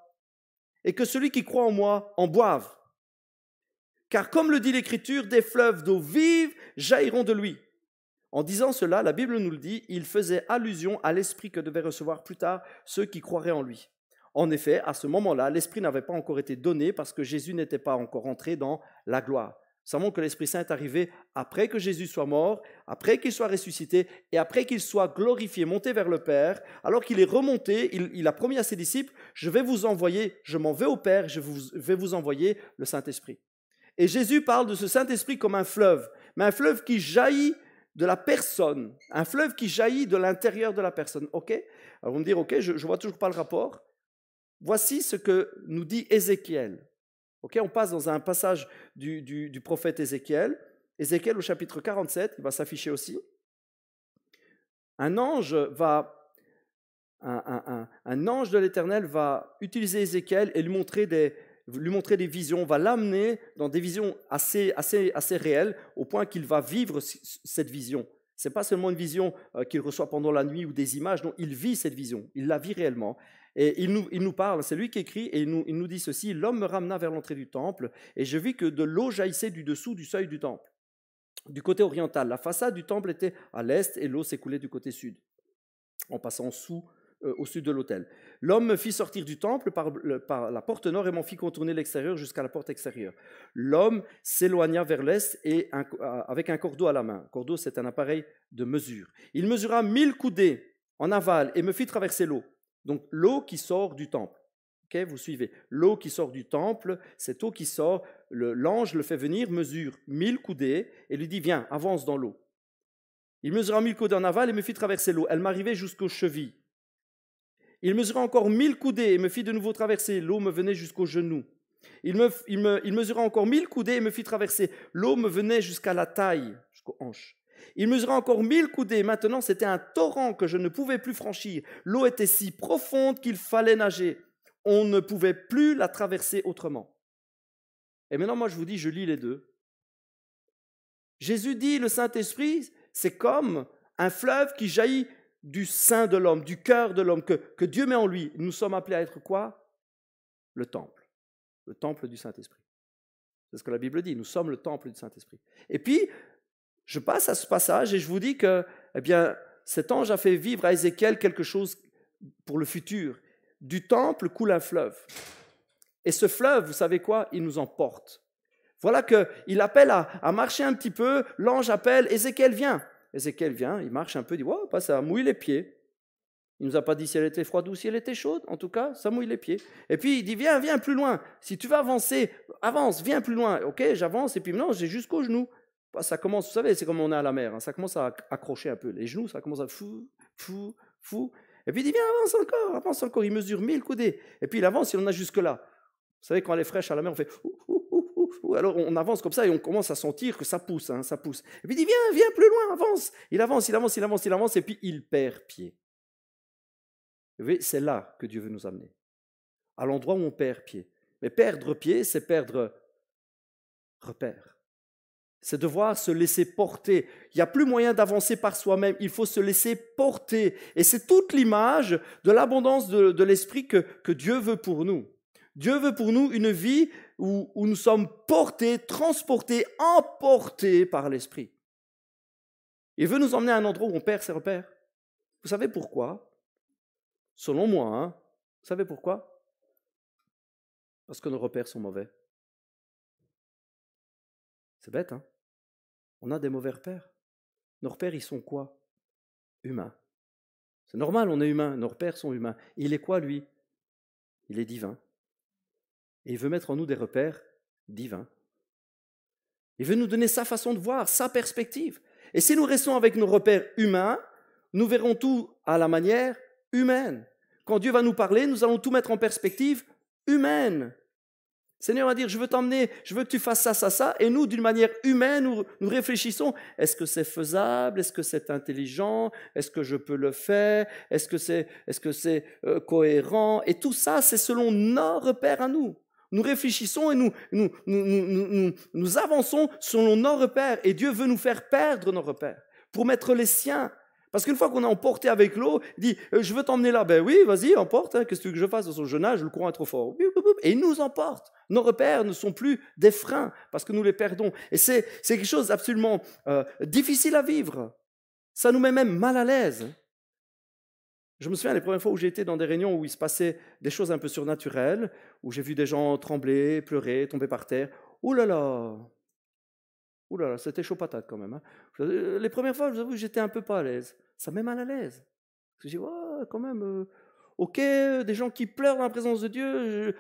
et que celui qui croit en moi en boive. Car comme le dit l'Écriture, des fleuves d'eau vive jailliront de lui. En disant cela, la Bible nous le dit, il faisait allusion à l'esprit que devaient recevoir plus tard ceux qui croiraient en lui. En effet, à ce moment-là, l'esprit n'avait pas encore été donné parce que Jésus n'était pas encore entré dans la gloire. Nous savons que l'Esprit Saint est arrivé après que Jésus soit mort, après qu'il soit ressuscité et après qu'il soit glorifié, monté vers le Père. Alors qu'il est remonté, il a promis à ses disciples, je vais vous envoyer, je m'en vais au Père, je vais vous envoyer le Saint-Esprit. Et Jésus parle de ce Saint-Esprit comme un fleuve, mais un fleuve qui jaillit de la personne, un fleuve qui jaillit de l'intérieur de la personne. Ok? Alors vous me dire, ok, je ne vois toujours pas le rapport. Voici ce que nous dit Ézéchiel. Okay, on passe dans un passage du prophète Ézéchiel. Ézéchiel au chapitre 47, il va s'afficher aussi. Un ange de l'Éternel va utiliser Ézéchiel et lui montrer des visions, va l'amener dans des visions assez réelles, au point qu'il va vivre cette vision. Ce n'est pas seulement une vision qu'il reçoit pendant la nuit ou des images, non, il vit cette vision, il la vit réellement. Et il nous parle, c'est lui qui écrit, et il nous dit ceci, « L'homme me ramena vers l'entrée du temple, et je vis que de l'eau jaillissait du dessous du seuil du temple, du côté oriental. La façade du temple était à l'est, et l'eau s'écoulait du côté sud, en passant au sud de l'autel. L'homme me fit sortir du temple par la porte nord et m'en fit contourner l'extérieur jusqu'à la porte extérieure. L'homme s'éloigna vers l'est et avec un cordeau à la main. Un cordeau, c'est un appareil de mesure. Il mesura 1000 coudées en aval et me fit traverser l'eau. Donc l'eau qui sort du temple. Okay, vous suivez. L'eau qui sort du temple, cette eau qui sort, l'ange le fait venir, mesure 1000 coudées et lui dit, viens, avance dans l'eau. Il mesura 1000 coudées en aval et me fit traverser l'eau. Elle m'arrivait jusqu'aux chevilles. Il mesura encore 1000 coudées et me fit de nouveau traverser. L'eau me venait jusqu'aux genoux. Il mesura encore 1000 coudées et me fit traverser. L'eau me venait jusqu'à la taille, jusqu'aux hanches. Il mesura encore 1000 coudées. Maintenant, c'était un torrent que je ne pouvais plus franchir. L'eau était si profonde qu'il fallait nager. On ne pouvait plus la traverser autrement. Et maintenant, moi, je vous dis, je lis les deux. Jésus dit, le Saint-Esprit, c'est comme un fleuve qui jaillit du sein de l'homme, du cœur de l'homme, que Dieu met en lui. Nous sommes appelés à être quoi? Le temple du Saint-Esprit. C'est ce que la Bible dit, nous sommes le temple du Saint-Esprit. Et puis, je passe à ce passage et je vous dis que, eh bien, cet ange a fait vivre à Ézéchiel quelque chose pour le futur. Du temple coule un fleuve. Et ce fleuve, vous savez quoi? Il nous emporte. Voilà qu'il appelle à marcher un petit peu, l'ange appelle, Ézéchiel vient. Ézéchiel vient, il marche un peu, il dit, wow, ça mouille les pieds. Il ne nous a pas dit si elle était froide ou si elle était chaude, en tout cas, ça mouille les pieds. Et puis il dit, viens plus loin. Si tu veux avancer, avance, viens plus loin. Ok, j'avance, et puis maintenant, j'ai jusqu'aux genoux. Ça commence, vous savez, c'est comme on est à la mer, ça commence à accrocher un peu. Les genoux, ça commence à fou. Et puis il dit, viens, avance encore. Il mesure 1000 coudées. Et puis il avance, il en a jusque-là. Vous savez, quand elle est fraîche à la mer, on fait alors on avance comme ça et on commence à sentir que ça pousse, ça pousse. Et puis il dit, viens plus loin, avance. Il avance, et puis il perd pied. Vous voyez, c'est là que Dieu veut nous amener. à l'endroit où on perd pied. Mais perdre pied, c'est perdre repère. C'est devoir se laisser porter. Il n'y a plus moyen d'avancer par soi-même, il faut se laisser porter. Et c'est toute l'image de l'abondance de l'esprit que Dieu veut pour nous. Dieu veut pour nous une vie où nous sommes portés, transportés, emportés par l'esprit. Il veut nous emmener à un endroit où on perd ses repères. Vous savez pourquoi? Selon moi, hein? Vous savez pourquoi? Parce que nos repères sont mauvais. C'est bête, hein? On a des mauvais repères. Nos repères, ils sont quoi? Humains. C'est normal, on est humain, nos repères sont humains. Et il est quoi, lui? Il est divin. Et il veut mettre en nous des repères divins. Il veut nous donner sa façon de voir, sa perspective. Et si nous restons avec nos repères humains, nous verrons tout à la manière humaine. Quand Dieu va nous parler, nous allons tout mettre en perspective humaine. Seigneur va dire, je veux t'emmener, je veux que tu fasses ça, ça, ça. Et nous, d'une manière humaine, nous réfléchissons. Est-ce que c'est faisable? Est-ce que c'est intelligent? Est-ce que je peux le faire? Est-ce que c'est cohérent? Et tout ça, c'est selon nos repères à nous. Nous réfléchissons et nous avançons selon nos repères. Et Dieu veut nous faire perdre nos repères pour mettre les siens. Parce qu'une fois qu'on est emporté avec l'eau, il dit, je veux t'emmener là. Ben oui, vas-y, emporte. Hein. Qu'est-ce que tu veux que je fasse? Je nage, le courant est trop fort. Et il nous emporte. Nos repères ne sont plus des freins parce que nous les perdons. Et c'est quelque chose d'absolument difficile à vivre. Ça nous met même mal à l'aise. Je me souviens les premières fois où j'ai été dans des réunions où il se passait des choses un peu surnaturelles, où j'ai vu des gens trembler, pleurer, tomber par terre. Ouh là là, c'était chaud patate quand même. Hein. Les premières fois, je vous avoue, j'étais un peu pas à l'aise. Ça me met mal à l'aise. Parce que je dis, ouais, quand même, ok, des gens qui pleurent dans la présence de Dieu.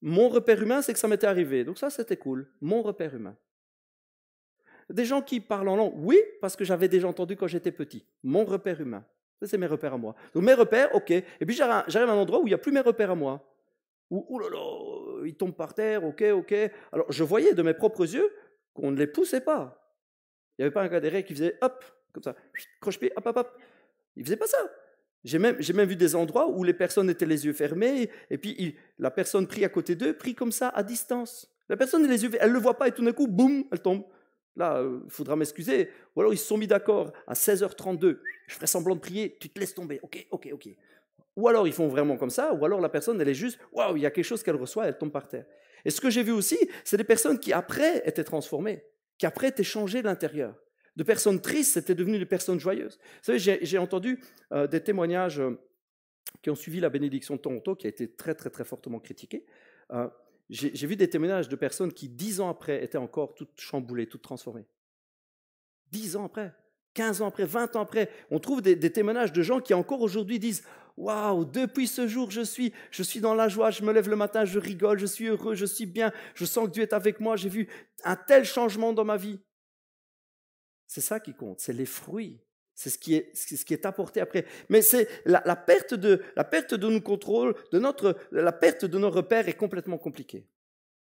Mon repère humain, c'est que ça m'était arrivé. Donc ça, c'était cool. Mon repère humain. Des gens qui parlent en langue, oui, parce que j'avais déjà entendu quand j'étais petit. Mon repère humain. Ça, c'est mes repères à moi. Donc mes repères, ok. Et puis j'arrive à un endroit où il n'y a plus mes repères à moi. Où, oh là là, ils tombent par terre, ok. Alors je voyais de mes propres yeux qu'on ne les poussait pas. Il n'y avait pas un gars derrière qui faisait hop, comme ça, croche-pied, hop. Il ne faisait pas ça. J'ai même vu des endroits où les personnes étaient les yeux fermés, et puis la personne prie à côté d'eux, prie comme ça, à distance. La personne a les yeux fermés, elle ne le voit pas, et tout d'un coup, boum, elle tombe. Là, il faudra m'excuser. Ou alors ils se sont mis d'accord à 16h32. Je ferai semblant de prier, tu te laisses tomber. Ok. Ou alors ils font vraiment comme ça, ou alors la personne, elle est juste, waouh, il y a quelque chose qu'elle reçoit, elle tombe par terre. Et ce que j'ai vu aussi, c'est des personnes qui après étaient transformées, qui après étaient changées de l'intérieur. De personnes tristes, c'était devenu des personnes joyeuses. Vous savez, j'ai entendu des témoignages qui ont suivi la bénédiction de Toronto, qui a été très, très, très fortement critiquée. J'ai vu des témoignages de personnes qui, 10 ans après, étaient encore toutes chamboulées, toutes transformées. 10 ans après, 15 ans après, 20 ans après, on trouve des témoignages de gens qui encore aujourd'hui disent « Waouh, depuis ce jour, je suis dans la joie, je me lève le matin, je rigole, je suis heureux, je suis bien, je sens que Dieu est avec moi, j'ai vu un tel changement dans ma vie. » C'est ça qui compte, c'est les fruits. C'est ce qui est apporté après. Mais c'est la perte de nos contrôles, la perte de nos repères est complètement compliquée.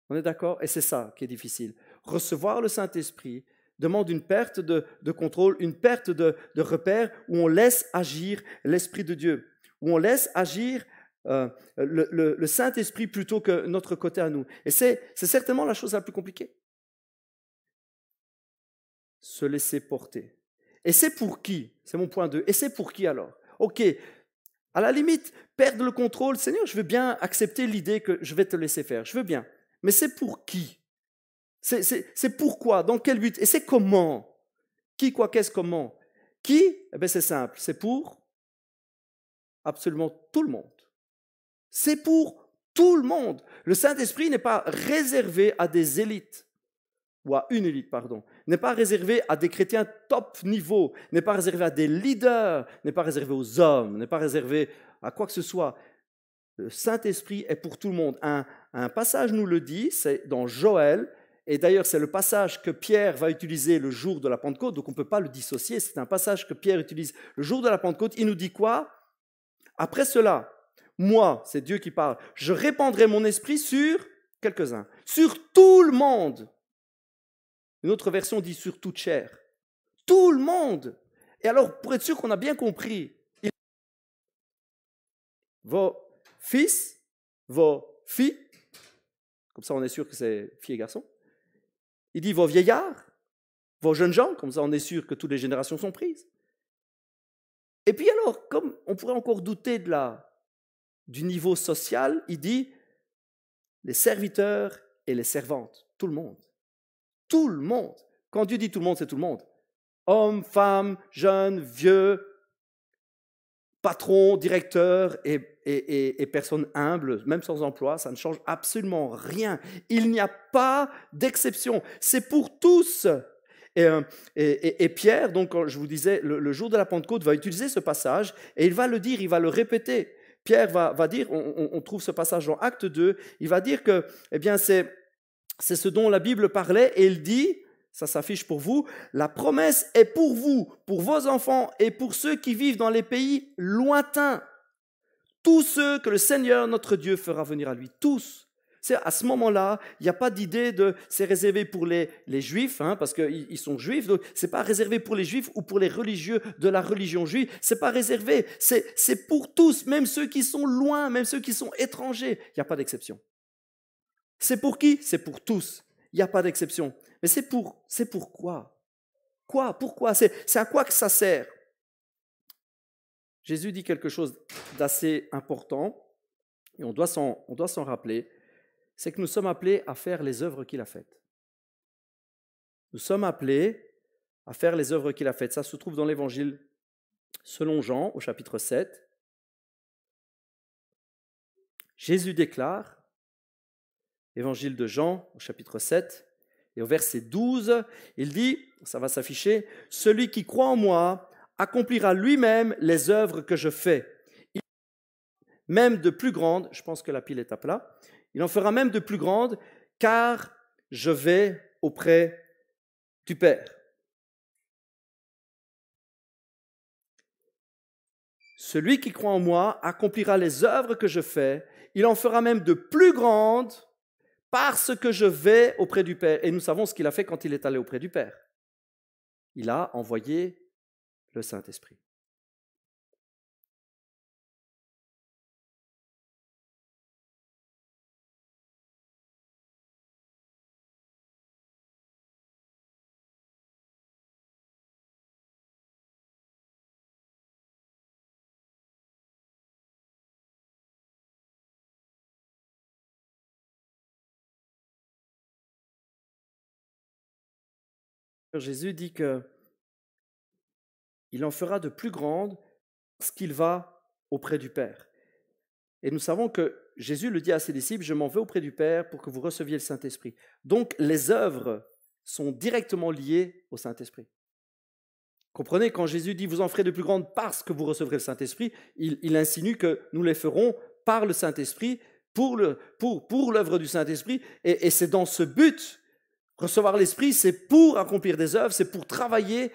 On est d'accord? Et c'est ça qui est difficile. Recevoir le Saint-Esprit demande une perte de contrôle, une perte de repères où on laisse agir l'Esprit de Dieu, où on laisse agir le Saint-Esprit plutôt que notre côté à nous. Et c'est certainement la chose la plus compliquée. Se laisser porter. Et c'est pour qui? C'est mon point 2. Et c'est pour qui alors? Ok, à la limite, perdre le contrôle, Seigneur, je veux bien accepter l'idée que je vais te laisser faire, je veux bien. Mais c'est pour qui? C'est pourquoi? Dans quel but? Et c'est comment? Qui, quoi, qu'est-ce, comment? Qui? Eh bien c'est simple, c'est pour absolument tout le monde. C'est pour tout le monde. Le Saint-Esprit n'est pas réservé à des élites. Ou à une élite, pardon, n'est pas réservé à des chrétiens top niveau, n'est pas réservé à des leaders, n'est pas réservé aux hommes, n'est pas réservé à quoi que ce soit. Le Saint-Esprit est pour tout le monde. Un passage nous le dit, c'est dans Joël, et d'ailleurs c'est le passage que Pierre va utiliser le jour de la Pentecôte, donc on ne peut pas le dissocier, c'est un passage que Pierre utilise le jour de la Pentecôte. Il nous dit quoi? Après cela, moi, c'est Dieu qui parle, je répandrai mon esprit sur quelques-uns, sur tout le monde. Une autre version dit sur toute chair. Tout le monde. Et alors, pour être sûr qu'on a bien compris, vos fils vos filles, comme ça on est sûr que c'est filles et garçons. Il dit vos vieillards, vos jeunes gens, comme ça on est sûr que toutes les générations sont prises. Et puis alors, comme on pourrait encore douter du niveau social, il dit les serviteurs et les servantes, tout le monde. Tout le monde. Quand Dieu dit tout le monde, c'est tout le monde. Hommes, femmes, jeunes, vieux, patrons, directeurs et personnes humbles, même sans emploi, ça ne change absolument rien. Il n'y a pas d'exception. C'est pour tous. Et Pierre, donc, quand je vous disais, le jour de la Pentecôte, va utiliser ce passage et il va le dire, il va le répéter. Pierre va dire, on trouve ce passage dans Acte 2, il va dire que eh bien, c'est ce dont la Bible parlait et il dit, ça s'affiche pour vous, la promesse est pour vous, pour vos enfants et pour ceux qui vivent dans les pays lointains. Tous ceux que le Seigneur notre Dieu fera venir à lui, tous. C'est à ce moment-là, il n'y a pas d'idée de c'est réservé pour les Juifs, parce qu'ils sont Juifs, donc ce n'est pas réservé pour les Juifs ou pour les religieux de la religion juive, ce n'est pas réservé, c'est pour tous, même ceux qui sont loin, même ceux qui sont étrangers, il n'y a pas d'exception. C'est pour qui? C'est pour tous, il n'y a pas d'exception. Mais c'est pour quoi? Pourquoi? C'est à quoi que ça sert? Jésus dit quelque chose d'assez important, et on doit s'en rappeler, c'est que nous sommes appelés à faire les œuvres qu'il a faites. Nous sommes appelés à faire les œuvres qu'il a faites. Ça se trouve dans l'Évangile selon Jean, au chapitre 7. Jésus déclare, Évangile de Jean, au chapitre 7, et au verset 12, il dit, ça va s'afficher, « Celui qui croit en moi accomplira lui-même les œuvres que je fais. Même de plus grandes, je pense que la pile est à plat, il en fera même de plus grandes, car je vais auprès du Père. » Celui qui croit en moi accomplira les œuvres que je fais, il en fera même de plus grandes, parce que je vais auprès du Père. Et nous savons ce qu'il a fait quand il est allé auprès du Père. Il a envoyé le Saint-Esprit. Jésus dit que il en fera de plus grandes parce qu'il va auprès du Père. Et nous savons que Jésus le dit à ses disciples, « Je m'en vais auprès du Père pour que vous receviez le Saint-Esprit. » Donc les œuvres sont directement liées au Saint-Esprit. Comprenez, quand Jésus dit « Vous en ferez de plus grandes parce que vous recevrez le Saint-Esprit », il insinue que nous les ferons par le Saint-Esprit, pour l'œuvre du Saint-Esprit, et c'est dans ce but. Recevoir l'Esprit, c'est pour accomplir des œuvres, c'est pour travailler,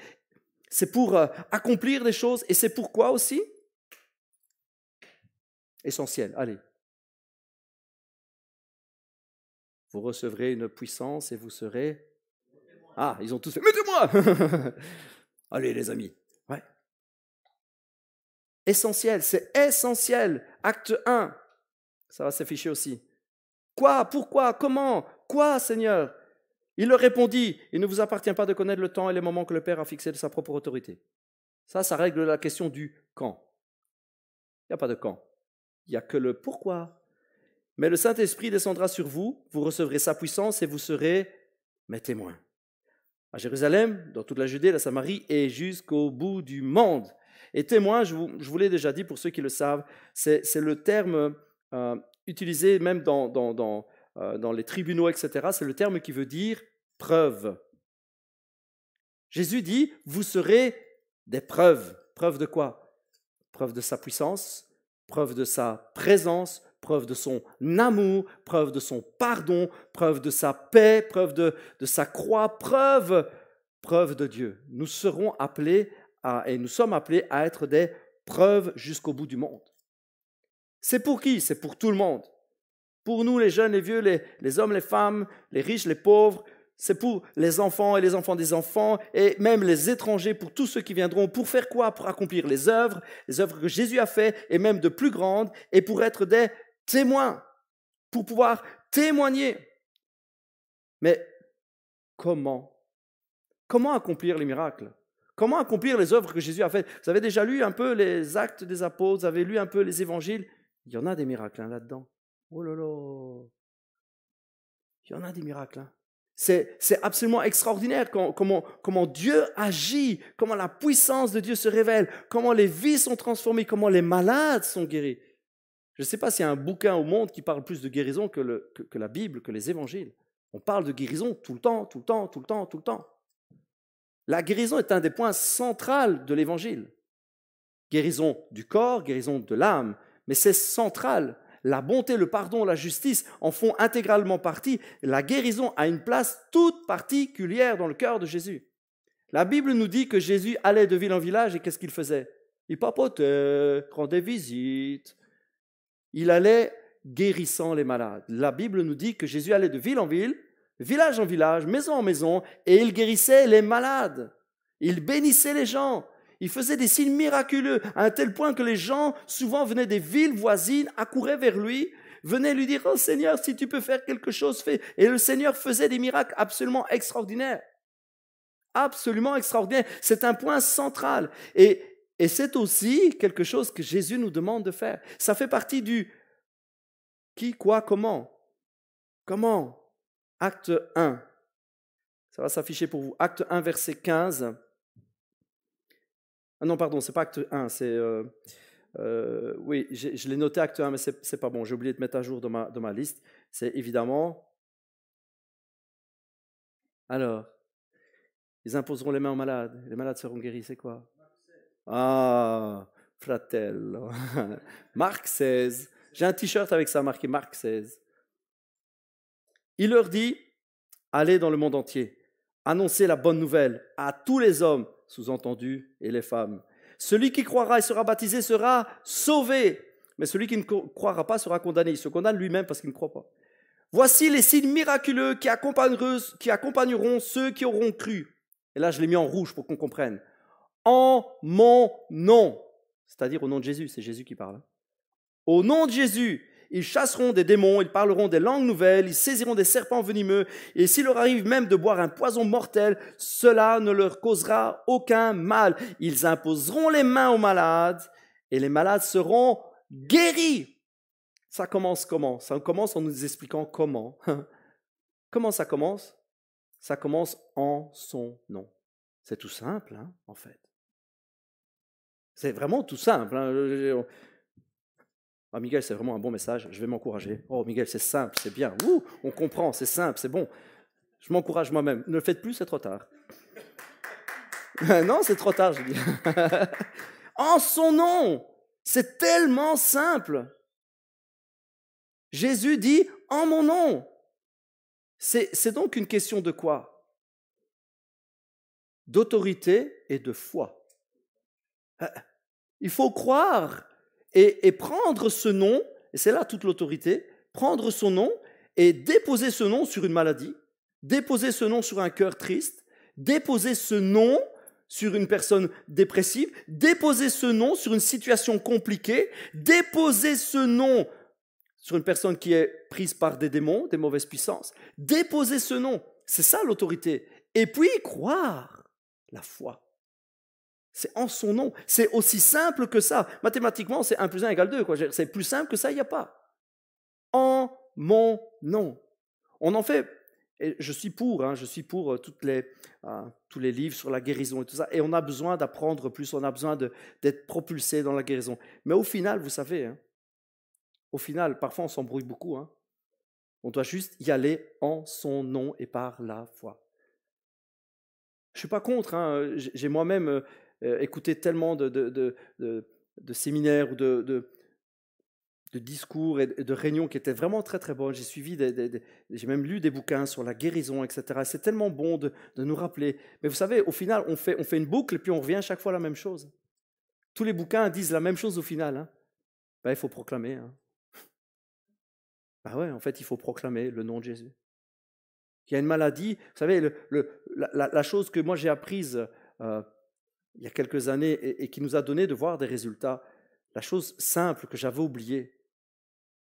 c'est pour accomplir des choses. Et c'est pourquoi aussi? Essentiel, allez. Vous recevrez une puissance et vous serez... Ah, ils ont tous fait, mettez-moi. Allez les amis. Ouais. Essentiel, c'est essentiel. Acte 1, ça va s'afficher aussi. Quoi? Pourquoi? Comment? Quoi, Seigneur? Il leur répondit, il ne vous appartient pas de connaître le temps et les moments que le Père a fixés de sa propre autorité. Ça règle la question du quand. Il n'y a pas de quand. Il n'y a que le pourquoi. Mais le Saint-Esprit descendra sur vous, vous recevrez sa puissance et vous serez mes témoins. À Jérusalem, dans toute la Judée, la Samarie et jusqu'au bout du monde. Et témoin, je vous l'ai déjà dit pour ceux qui le savent, c'est le terme utilisé même dans les tribunaux, etc., c'est le terme qui veut dire preuve. Jésus dit, vous serez des preuves. Preuve de quoi? Preuve de sa puissance, preuve de sa présence, preuve de son amour, preuve de son pardon, preuve de sa paix, preuve de sa croix, preuve de Dieu. Nous serons appelés et nous sommes appelés à être des preuves jusqu'au bout du monde. C'est pour qui? C'est pour tout le monde. Pour nous, les jeunes, les vieux, les hommes, les femmes, les riches, les pauvres, c'est pour les enfants et les enfants des enfants, et même les étrangers, pour tous ceux qui viendront. Pour faire quoi? Pour accomplir les œuvres que Jésus a faites, et même de plus grandes, et pour être des témoins. pour pouvoir témoigner. Mais comment? Comment accomplir les miracles? Comment accomplir les œuvres que Jésus a faites? Vous avez déjà lu un peu les Actes des Apôtres, vous avez lu un peu les Évangiles. Il y en a des miracles là-dedans. Oh là là! Il y en a des miracles. C'est absolument extraordinaire comment Dieu agit, comment la puissance de Dieu se révèle, comment les vies sont transformées, comment les malades sont guéris. Je ne sais pas s'il y a un bouquin au monde qui parle plus de guérison que la Bible, que les Évangiles. On parle de guérison tout le temps, tout le temps, tout le temps, tout le temps. La guérison est un des points centraux de l'Évangile. Guérison du corps, guérison de l'âme, mais c'est central. La bonté, le pardon, la justice en font intégralement partie. La guérison a une place toute particulière dans le cœur de Jésus. La Bible nous dit que Jésus allait de ville en village et qu'est-ce qu'il faisait? Il papotait, rendait visite. Il allait guérissant les malades. La Bible nous dit que Jésus allait de ville en ville, village en village, maison en maison, et il guérissait les malades. Il bénissait les gens. Il faisait des signes miraculeux, à un tel point que les gens, souvent venaient des villes voisines, accouraient vers lui, venaient lui dire « Oh Seigneur, si tu peux faire quelque chose, fais ». Et le Seigneur faisait des miracles absolument extraordinaires. Absolument extraordinaires. C'est un point central. Et c'est aussi quelque chose que Jésus nous demande de faire. Ça fait partie du qui, quoi, comment. Comment? Acte 1. Ça va s'afficher pour vous. Acte 1, verset 15. Ah non, pardon, c'est pas acte 1, c'est... oui, je l'ai noté acte 1, mais c'est pas bon. J'ai oublié de mettre à jour dans ma liste. C'est évidemment... Alors, ils imposeront les mains aux malades. Les malades seront guéris, c'est quoi? Ah, fratello. Marc 16. J'ai un t-shirt avec ça marqué Marc 16. Il leur dit, allez dans le monde entier, annoncez la bonne nouvelle à tous les hommes, sous-entendu, et les femmes. Celui qui croira et sera baptisé sera sauvé, mais celui qui ne croira pas sera condamné. Il se condamne lui-même parce qu'il ne croit pas. Voici les signes miraculeux qui accompagneront ceux qui auront cru. Et là, je l'ai mis en rouge pour qu'on comprenne. En mon nom, c'est-à-dire au nom de Jésus, c'est Jésus qui parle. Au nom de Jésus, ils chasseront des démons, ils parleront des langues nouvelles, ils saisiront des serpents venimeux, et s'il leur arrive même de boire un poison mortel, cela ne leur causera aucun mal. Ils imposeront les mains aux malades, et les malades seront guéris. Ça commence comment? Ça commence en nous expliquant comment. Comment ça commence? Ça commence en son nom. C'est tout simple, hein, en fait. C'est vraiment tout simple. Hein. Ah, Miguel, c'est vraiment un bon message, je vais m'encourager. Oh, Miguel, c'est simple, c'est bien. Ouh, on comprend, c'est simple, c'est bon. Je m'encourage moi-même. Ne le faites plus, c'est trop tard. Non, c'est trop tard, je dis. En son nom, c'est tellement simple. Jésus dit « en mon nom ». C'est donc une question de quoi? D'autorité et de foi. Il faut croire et prendre ce nom, et c'est là toute l'autorité, prendre son nom et déposer ce nom sur une maladie, déposer ce nom sur un cœur triste, déposer ce nom sur une personne dépressive, déposer ce nom sur une situation compliquée, déposer ce nom sur une personne qui est prise par des démons, des mauvaises puissances, déposer ce nom, c'est ça l'autorité. Et puis croire, la foi. C'est en son nom. C'est aussi simple que ça. Mathématiquement, c'est 1 plus 1 égale 2. C'est plus simple que ça, il n'y a pas. En mon nom. On en fait, et je suis pour tous les livres sur la guérison et tout ça, et on a besoin d'apprendre plus, on a besoin d'être propulsé dans la guérison. Mais au final, vous savez, hein, au final, parfois on s'embrouille beaucoup. Hein. On doit juste y aller en son nom et par la foi. Je ne suis pas contre. Hein. J'ai moi-même écouté tellement de séminaires ou de discours et de réunions qui étaient vraiment très très bonnes. J'ai suivi, j'ai même lu des bouquins sur la guérison, etc. C'est tellement bon de nous rappeler. Mais vous savez, au final, on fait une boucle et puis on revient chaque fois à la même chose. Tous les bouquins disent la même chose au final. Hein. Ben, il faut proclamer. Hein. Ben ouais, en fait, il faut proclamer le nom de Jésus. Il y a une maladie, vous savez, la chose que moi j'ai apprise il y a quelques années et qui nous a donné de voir des résultats, la chose simple que j'avais oubliée,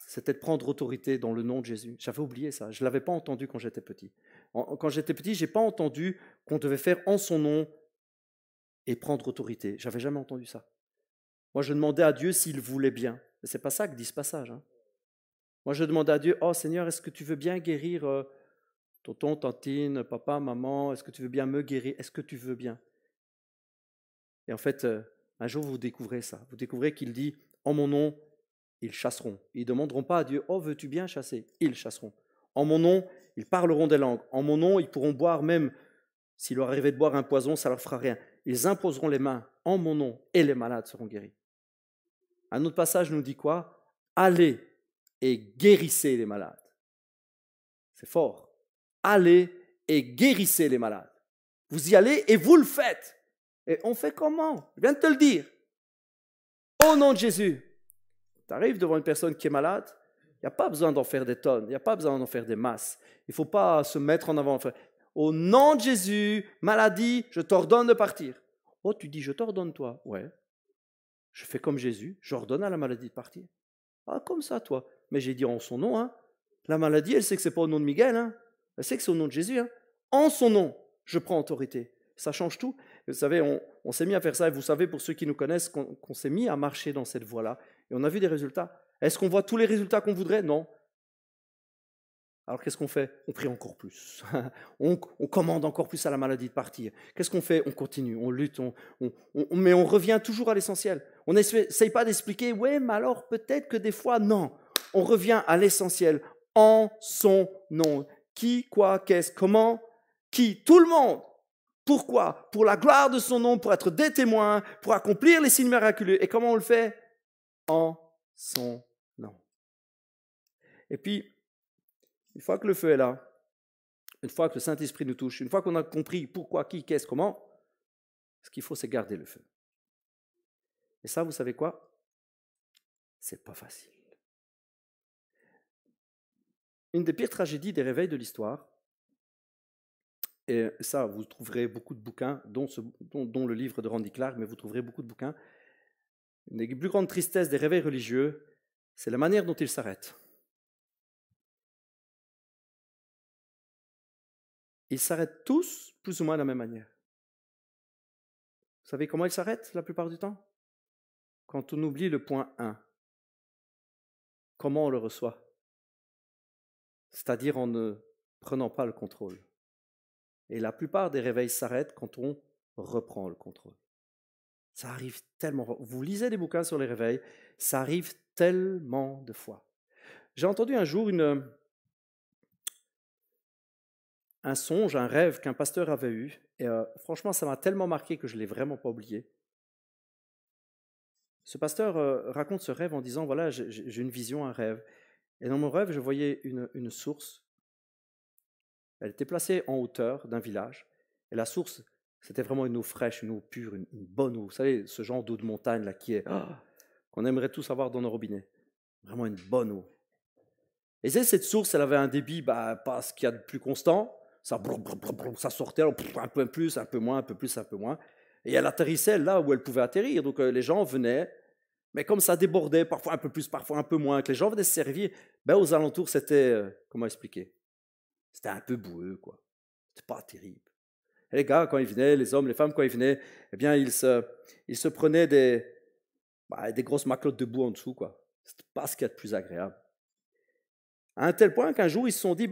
c'était de prendre autorité dans le nom de Jésus. J'avais oublié ça, je ne l'avais pas entendu quand j'étais petit. Quand j'étais petit, je n'ai pas entendu qu'on devait faire en son nom et prendre autorité. Je n'avais jamais entendu ça. Moi, je demandais à Dieu s'il voulait bien. Mais ce n'est pas ça que dit ce passage. Hein. Moi, je demandais à Dieu, oh Seigneur, est-ce que tu veux bien guérir tonton, tantine, papa, maman, est-ce que tu veux bien me guérir? Est-ce que tu veux bien? Et en fait, un jour, vous découvrez ça. Vous découvrez qu'il dit, en mon nom, ils chasseront. Ils ne demanderont pas à Dieu, oh, veux-tu bien chasser? Ils chasseront. En mon nom, ils parleront des langues. En mon nom, ils pourront boire même, s'il leur arrivait de boire un poison, ça ne leur fera rien. Ils imposeront les mains en mon nom et les malades seront guéris. Un autre passage nous dit quoi? Allez et guérissez les malades. C'est fort. Allez et guérissez les malades. Vous y allez et vous le faites. Et on fait comment? Je viens de te le dire. Au nom de Jésus. Tu arrives devant une personne qui est malade, il n'y a pas besoin d'en faire des tonnes, il n'y a pas besoin d'en faire des masses. Il ne faut pas se mettre en avant. Au nom de Jésus, maladie, je t'ordonne de partir. Oh, tu dis, je t'ordonne toi. Ouais. Je fais comme Jésus, j'ordonne à la maladie de partir. Ah, comme ça, toi. Mais j'ai dit en son nom. Hein. La maladie, elle sait que ce n'est pas au nom de Miguel. Hein. Elle sait que c'est au nom de Jésus. Hein. En son nom, je prends autorité. Ça change tout. Vous savez, on s'est mis à faire ça. Et vous savez, pour ceux qui nous connaissent, qu'on s'est mis à marcher dans cette voie-là. Et on a vu des résultats. Est-ce qu'on voit tous les résultats qu'on voudrait? Non. Alors qu'est-ce qu'on fait? On prie encore plus. on commande encore plus à la maladie de partir. Qu'est-ce qu'on fait? On continue, on lutte, mais on revient toujours à l'essentiel. On n'essaye pas d'expliquer, ouais, mais alors peut-être que des fois, non. On revient à l'essentiel, en son nom. Qui, quoi, qu'est-ce, comment? Qui? Tout le monde. Pourquoi? Pour la gloire de son nom, pour être des témoins, pour accomplir les signes miraculeux. Et comment on le fait? En son nom. Et puis, une fois que le feu est là, une fois que le Saint-Esprit nous touche, une fois qu'on a compris pourquoi, qui, qu'est-ce, comment, ce qu'il faut, c'est garder le feu. Et ça, vous savez quoi? C'est pas facile. Une des pires tragédies des réveils de l'histoire, et ça, vous trouverez beaucoup de bouquins, dont le livre de Randy Clark, mais vous trouverez beaucoup de bouquins. Une des plus grandes tristesses des réveils religieux, c'est la manière dont ils s'arrêtent. Ils s'arrêtent tous plus ou moins de la même manière. Vous savez comment ils s'arrêtent la plupart du temps? Quand on oublie le point 1. Comment on le reçoit? C'est-à-dire en ne prenant pas le contrôle. Et la plupart des réveils s'arrêtent quand on reprend le contrôle. Ça arrive tellement. Vous lisez des bouquins sur les réveils, ça arrive tellement de fois. J'ai entendu un jour un songe, un rêve qu'un pasteur avait eu. Et franchement, ça m'a tellement marqué que je ne l'ai vraiment pas oublié. Ce pasteur raconte ce rêve en disant, voilà, j'ai une vision, un rêve. Et dans mon rêve, je voyais une source. Elle était placée en hauteur d'un village. Et la source, c'était vraiment une eau fraîche, une eau pure, une bonne eau. Vous savez, ce genre d'eau de montagne là qui est qu'on aimerait tous avoir dans nos robinets. Vraiment une bonne eau. Et cette source, elle avait un débit, pas ce qu'il y a de plus constant. Ça sortait un peu plus, un peu moins, un peu plus, un peu moins. Et elle atterrissait là où elle pouvait atterrir. Donc les gens venaient, mais comme ça débordait, parfois un peu plus, parfois un peu moins, que les gens venaient se servir, aux alentours, c'était, comment expliquer? C'était un peu boueux, quoi. C'était pas terrible. Et les gars, quand ils venaient, les hommes, les femmes, quand ils venaient, eh bien, ils se prenaient des grosses maclottes de boue en dessous, quoi. C'était pas ce qu'il y a de plus agréable. À un tel point qu'un jour, ils se sont dit,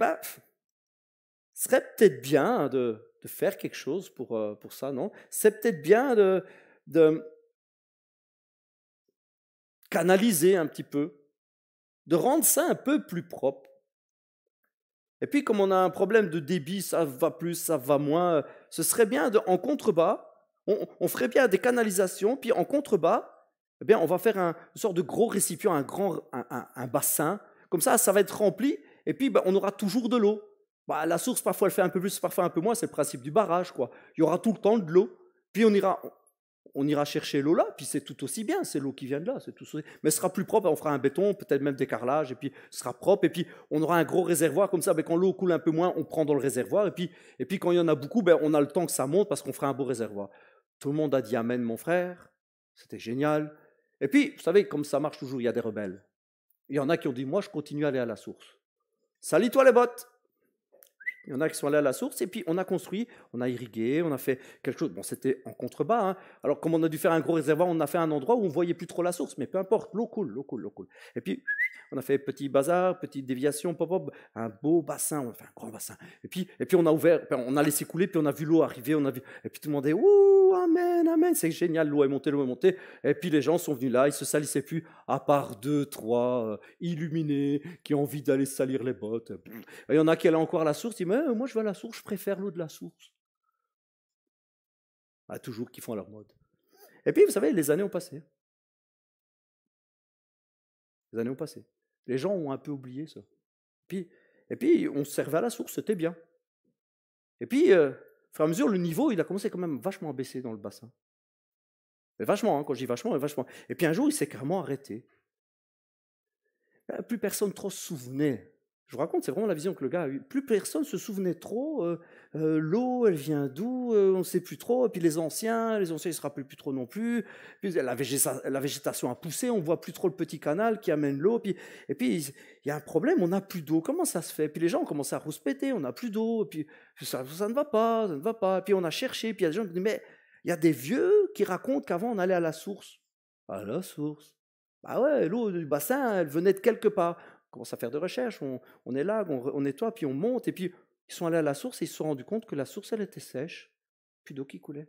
ce serait peut-être bien de faire quelque chose pour ça, non? C'est peut-être bien de canaliser un petit peu, de rendre ça un peu plus propre. Et puis, comme on a un problème de débit, ça va plus, ça va moins, ce serait bien, en contrebas, on ferait bien des canalisations, puis en contrebas, eh bien, on va faire une sorte de gros récipient, un bassin, comme ça va être rempli, et puis on aura toujours de l'eau. La source, parfois, elle fait un peu plus, parfois un peu moins, c'est le principe du barrage, quoi. Il y aura tout le temps de l'eau, puis on ira chercher l'eau là, puis c'est tout aussi bien, c'est l'eau qui vient de là, c'est tout aussi... mais ce sera plus propre, on fera un béton, peut-être même des carrelages, et puis ce sera propre, et puis on aura un gros réservoir, comme ça, quand l'eau coule un peu moins, on prend dans le réservoir, et puis quand il y en a beaucoup, on a le temps que ça monte, parce qu'on fera un beau réservoir. Tout le monde a dit amen, mon frère, c'était génial. Et puis, vous savez, comme ça marche toujours, il y a des rebelles. Il y en a qui ont dit, moi, je continue à aller à la source. Salis-toi les bottes. Il y en a qui sont allés à la source, et puis on a construit, on a irrigué, on a fait quelque chose. Bon, c'était en contrebas. Hein. Alors, comme on a dû faire un gros réservoir, on a fait un endroit où on ne voyait plus trop la source, mais peu importe, l'eau coule, l'eau coule, l'eau coule. Et puis, on a fait petit bazar, petite déviation, pop, pop, un beau bassin, on a fait un grand bassin. Et puis on a ouvert, on a laissé couler, puis on a vu l'eau arriver, on a vu, et puis tout le monde est, ouh, amen, amen, c'est génial, l'eau est montée, l'eau est montée. Et puis les gens sont venus là, ils se salissaient plus, à part 2, 3 illuminés qui ont envie d'aller salir les bottes. Et il y en a qui allaient encore à la source, ils disent, mais moi je vais à la source, je préfère l'eau de la source. Ah, toujours qu'ils font à leur mode. Et puis vous savez, les années ont passé. Les années ont passé. Les gens ont un peu oublié ça. Et puis on se servait à la source, c'était bien. Et puis, au fur et à mesure, le niveau, il a commencé quand même vachement à baisser dans le bassin. Mais vachement, hein, quand je dis vachement, vachement. Et puis un jour, il s'est carrément arrêté. Plus personne trop se souvenait. Je vous raconte, c'est vraiment la vision que le gars a eue. Plus personne se souvenait trop. L'eau, elle vient d'où on ne sait plus trop. Et puis les anciens, ils ne se rappellent plus trop non plus. Puis la végétation a poussé, on ne voit plus trop le petit canal qui amène l'eau. Et puis il y a un problème, on n'a plus d'eau. Comment ça se fait? Puis les gens ont commencé à rouspéter, on n'a plus d'eau. Et puis ça ne va pas, ça ne va pas. Et puis on a cherché. Puis il y a des gens qui disent, mais il y a des vieux qui racontent qu'avant on allait à la source. À la source. Bah ouais, l'eau du bassin, elle venait de quelque part. On commence à faire des recherches, on est là, on nettoie, puis on monte, et puis ils sont allés à la source et ils se sont rendus compte que la source, elle était sèche, plus d'eau qui coulait.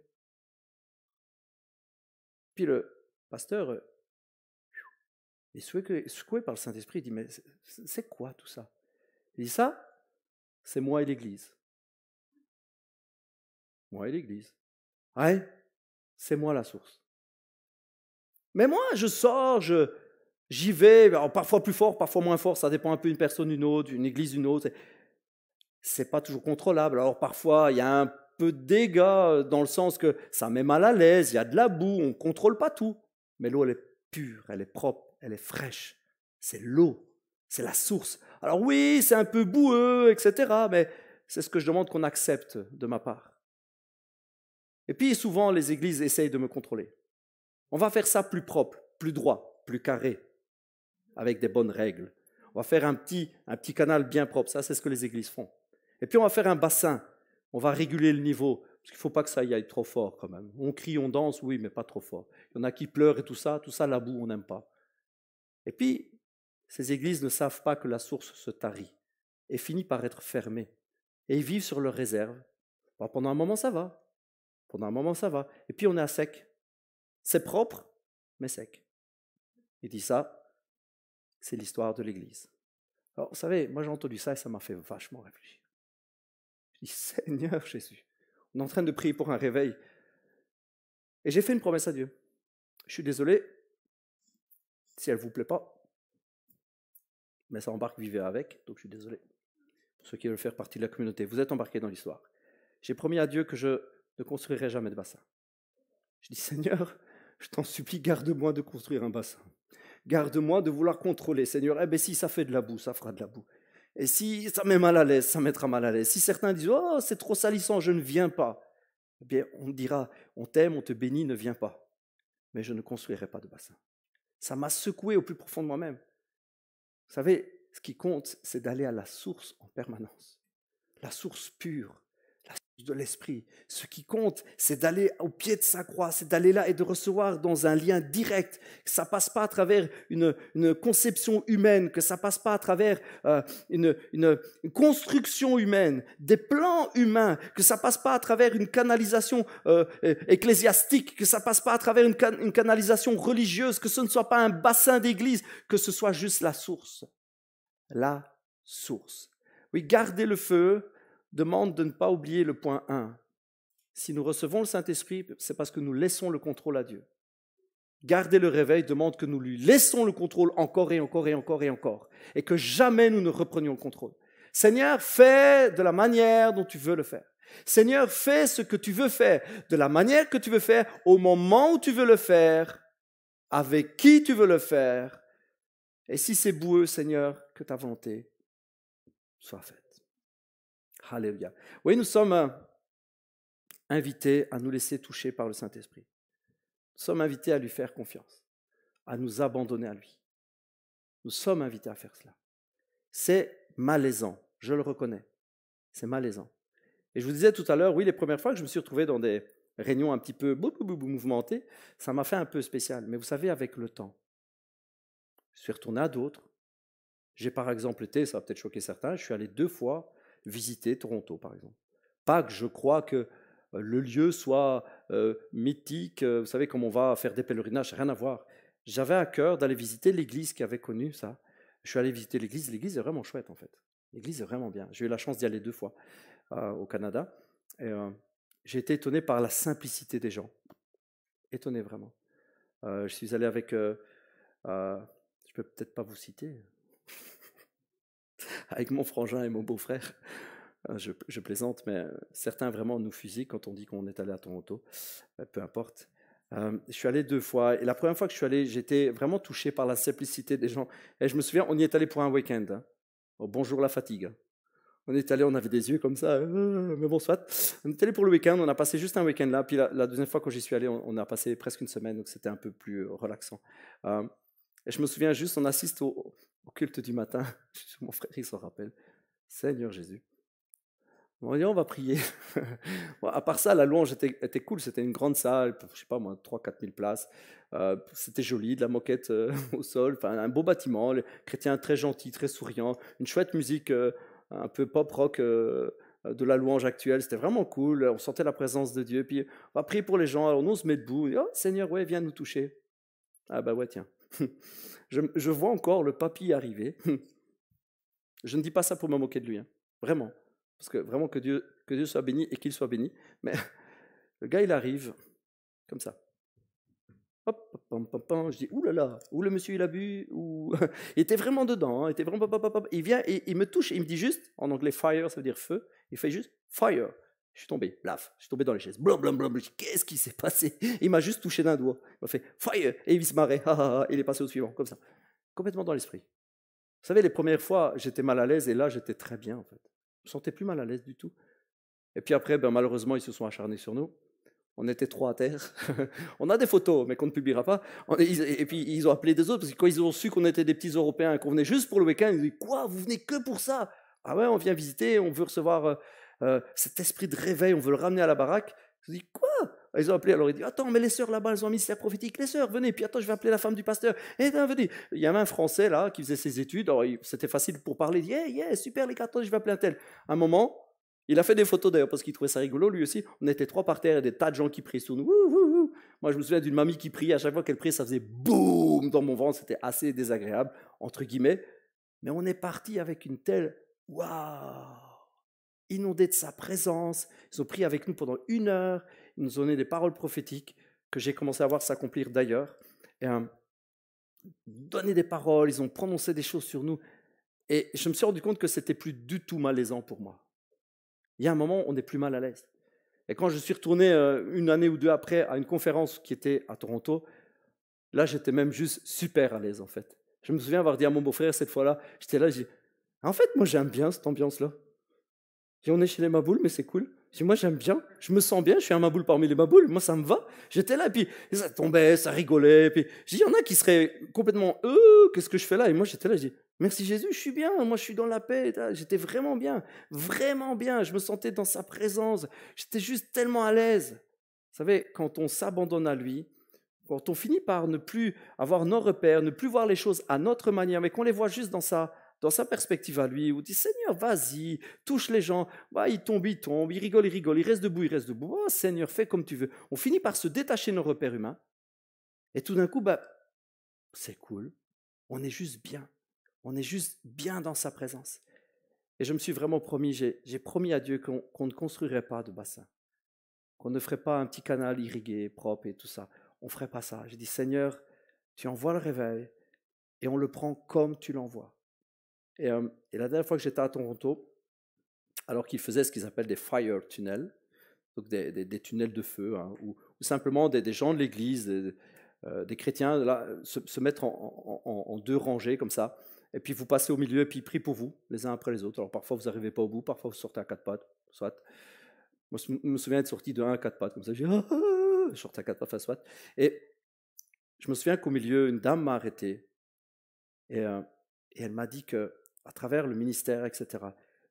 Puis le pasteur, il est secoué par le Saint-Esprit, il dit, mais c'est quoi tout ça? Il dit, ça, c'est moi et l'Église. Moi et l'Église. Ouais, c'est moi la source. Mais moi, je sors, j'y vais, alors parfois plus fort, parfois moins fort, ça dépend un peu d'une personne d'une autre, d'une église d'une autre. C'est pas toujours contrôlable. Alors parfois, il y a un peu de dégâts dans le sens que ça met mal à l'aise, il y a de la boue, on ne contrôle pas tout. Mais l'eau, elle est pure, elle est propre, elle est fraîche. C'est l'eau, c'est la source. Alors oui, c'est un peu boueux, etc. Mais c'est ce que je demande qu'on accepte de ma part. Et puis souvent, les églises essayent de me contrôler. On va faire ça plus propre, plus droit, plus carré, avec des bonnes règles. On va faire un petit canal bien propre, ça c'est ce que les églises font. Et puis on va faire un bassin, on va réguler le niveau, parce qu'il ne faut pas que ça y aille trop fort quand même. On crie, on danse, oui, mais pas trop fort. Il y en a qui pleurent et tout ça, la boue, on n'aime pas. Et puis, ces églises ne savent pas que la source se tarit et finit par être fermée. Et ils vivent sur leurs réserves. Bon, pendant un moment, ça va. Et puis on est à sec. C'est propre, mais sec. Il dit ça, c'est l'histoire de l'Église. Alors, vous savez, moi j'ai entendu ça et ça m'a fait vachement réfléchir. Je dis, Seigneur Jésus, on est en train de prier pour un réveil. Et j'ai fait une promesse à Dieu. Je suis désolé, si elle ne vous plaît pas, mais ça embarque, vivez avec, donc je suis désolé. Pour ceux qui veulent faire partie de la communauté, vous êtes embarqués dans l'histoire. J'ai promis à Dieu que je ne construirai jamais de bassin. Je dis, Seigneur, je t'en supplie, garde-moi de construire un bassin. Garde-moi de vouloir contrôler, Seigneur. Eh bien, si ça fait de la boue, ça fera de la boue. Et si ça met mal à l'aise, ça mettra mal à l'aise. Si certains disent, oh, c'est trop salissant, je ne viens pas. Eh bien, on dira, on t'aime, on te bénit, ne viens pas. Mais je ne construirai pas de bassin. Ça m'a secoué au plus profond de moi-même. Vous savez, ce qui compte, c'est d'aller à la source en permanence. La source pure. De l'esprit. Ce qui compte, c'est d'aller au pied de sa croix, c'est d'aller là et de recevoir dans un lien direct. Que ça passe pas à travers une conception humaine, que ça passe pas à travers une construction humaine, des plans humains, que ça passe pas à travers une canalisation ecclésiastique, que ça passe pas à travers une canalisation religieuse, que ce ne soit pas un bassin d'église, que ce soit juste la source. La source. Oui, gardez le feu. Demande de ne pas oublier le point 1. Si nous recevons le Saint-Esprit, c'est parce que nous laissons le contrôle à Dieu. Garder le réveil demande que nous lui laissons le contrôle encore et encore et encore et encore. Et que jamais nous ne reprenions le contrôle. Seigneur, fais de la manière dont tu veux le faire. Seigneur, fais ce que tu veux faire, de la manière que tu veux faire, au moment où tu veux le faire, avec qui tu veux le faire. Et si c'est boueux, Seigneur, que ta volonté soit faite. Alléluia. Oui, nous sommes invités à nous laisser toucher par le Saint-Esprit. Nous sommes invités à lui faire confiance, à nous abandonner à lui. Nous sommes invités à faire cela. C'est malaisant, je le reconnais. C'est malaisant. Et je vous disais tout à l'heure, oui, les premières fois que je me suis retrouvé dans des réunions un petit peu mouvementées, ça m'a fait un peu spécial. Mais vous savez, avec le temps, je suis retourné à d'autres. J'ai par exemple été, ça va peut-être choquer certains, je suis allé 2 fois visiter Toronto, par exemple. Pas que je crois que le lieu soit mythique, vous savez, comme on va faire des pèlerinages, rien à voir. J'avais à cœur d'aller visiter l'église qui avait connu ça. Je suis allé visiter l'église est vraiment chouette en fait. L'église est vraiment bien. J'ai eu la chance d'y aller 2 fois au Canada. Et j'ai été étonné par la simplicité des gens. Étonné vraiment. Je suis allé avec, je peux peut-être pas vous citer, avec mon frangin et mon beau-frère. Je plaisante, mais certains vraiment nous fusillent quand on dit qu'on est allé à Toronto. Peu importe. Je suis allé 2 fois. Et la première fois que je suis allé, j'étais vraiment touché par la simplicité des gens. Et je me souviens, on y est allé pour un week-end. Hein. Oh, bonjour la fatigue. Hein. On est allé, on avait des yeux comme ça, mais bon, soit. On est allé pour le week-end, on a passé juste un week-end là. Puis la deuxième fois quand j'y suis allé, on a passé presque une semaine, donc c'était un peu plus relaxant. Et je me souviens juste, on assiste au culte du matin. Mon frère, il s'en rappelle. Seigneur Jésus. On dit, on va prier. Bon, à part ça, la louange était cool. C'était une grande salle, je sais pas moi, 3-4 000 places. C'était joli, de la moquette au sol. Enfin, un beau bâtiment. Les chrétiens très gentils, très souriants. Une chouette musique un peu pop-rock de la louange actuelle. C'était vraiment cool. On sentait la présence de Dieu. Puis on va prier pour les gens. Alors nous, on se met debout. Et, oh, Seigneur, ouais, viens nous toucher. Ah bah ouais, tiens. Je vois encore le papy arriver. Je ne dis pas ça pour me moquer de lui. Hein. Vraiment. Parce que vraiment que Dieu soit béni et qu'il soit béni. Mais le gars, il arrive comme ça. Hop, pam, pam, pam. Je dis, oulala, où le monsieur il a bu, ou il était vraiment dedans, hein, il était vraiment, il vient et il me touche, il me dit juste, en anglais fire, ça veut dire feu, il fait juste fire. Je suis tombé, blaf, je suis tombé dans les chaises, blam, blam, blam. Je dis, qu'est-ce qui s'est passé? Il m'a juste touché d'un doigt, il m'a fait fire, et il se marrait, il est passé au suivant, comme ça, complètement dans l'esprit. Vous savez, les premières fois, j'étais mal à l'aise, et là, j'étais très bien, en fait. Je me sentais plus mal à l'aise du tout. Et puis après, malheureusement, ils se sont acharnés sur nous. On était 3 à terre. On a des photos, mais qu'on ne publiera pas. Et puis, ils ont appelé des autres, parce que quand ils ont su qu'on était des petits Européens, qu'on venait juste pour le week-end, ils ont dit, quoi, vous venez que pour ça? Ah ouais, on vient visiter, on veut recevoir cet esprit de réveil, on veut le ramener à la baraque. Je dis, quoi? Ils ont appelé, alors ils disent, attends, mais les sœurs là-bas, elles ont un mystère prophétique. Les sœurs, venez, puis attends, je vais appeler la femme du pasteur. Eh bien, venez. Il y avait un Français, là, qui faisait ses études, alors c'était facile pour parler. Il dit, yeah, super les gars, attends, je vais appeler un tel. À un moment, il a fait des photos d'ailleurs parce qu'il trouvait ça rigolo, lui aussi. On était 3 par terre et des tas de gens qui priaient sous nous. Moi, je me souviens d'une mamie qui priait. À chaque fois qu'elle priait, ça faisait boum dans mon ventre. C'était assez désagréable, entre guillemets. Mais on est parti avec une telle waouh, inondé de sa présence. Ils ont prié avec nous pendant 1 heure. Ils nous ont donné des paroles prophétiques que j'ai commencé à voir s'accomplir d'ailleurs. Et donné des paroles, ils ont prononcé des choses sur nous. Et je me suis rendu compte que c'était plus du tout malaisant pour moi. Il y a un moment, on est plus mal à l'aise. Et quand je suis retourné 1 année ou 2 après à une conférence qui était à Toronto, là, j'étais même juste super à l'aise, en fait. Je me souviens avoir dit à mon beau-frère cette fois-là, j'étais là, j'ai dit, en fait, moi, j'aime bien cette ambiance-là. J'ai dit, on est chez les Maboules, mais c'est cool. J'ai dit, moi, j'aime bien, je me sens bien, je suis un Maboule parmi les Maboules, moi, ça me va. J'étais là, et puis ça tombait, ça rigolait. Puis j'ai dit, il y en a qui seraient complètement, qu'est-ce que je fais là? Et moi, j'étais là, je dis, merci Jésus, je suis bien, moi, je suis dans la paix. J'étais vraiment bien, je me sentais dans sa présence. J'étais juste tellement à l'aise. Vous savez, quand on s'abandonne à lui, quand on finit par ne plus avoir nos repères, ne plus voir les choses à notre manière, mais qu'on les voit juste dans sa perspective à lui, où il dit, Seigneur, vas-y, touche les gens, bah, il tombe, il rigole, il reste debout, oh, Seigneur, fais comme tu veux. On finit par se détacher de nos repères humains, et tout d'un coup, c'est cool, on est juste bien dans sa présence. Et je me suis vraiment promis, j'ai promis à Dieu qu'on ne construirait pas de bassin, qu'on ne ferait pas un petit canal irrigué, propre et tout ça. On ne ferait pas ça. J'ai dit, Seigneur, tu envoies le réveil, et on le prend comme tu l'envoies. Et la dernière fois que j'étais à Toronto, alors qu'ils faisaient ce qu'ils appellent des fire tunnels, donc des tunnels de feu, hein, où simplement des gens de l'église, des chrétiens, là, se mettent en 2 rangées comme ça, et puis vous passez au milieu, et puis ils prient pour vous, les uns après les autres. Alors parfois vous n'arrivez pas au bout, parfois vous sortez à 4 pattes, soit. Moi je me souviens être sorti de 1 à 4 pattes, comme ça, je sortais à 4 pattes, soit. Et je me souviens qu'au milieu, une dame m'a arrêté. Et elle m'a dit qu'à travers le ministère, etc.,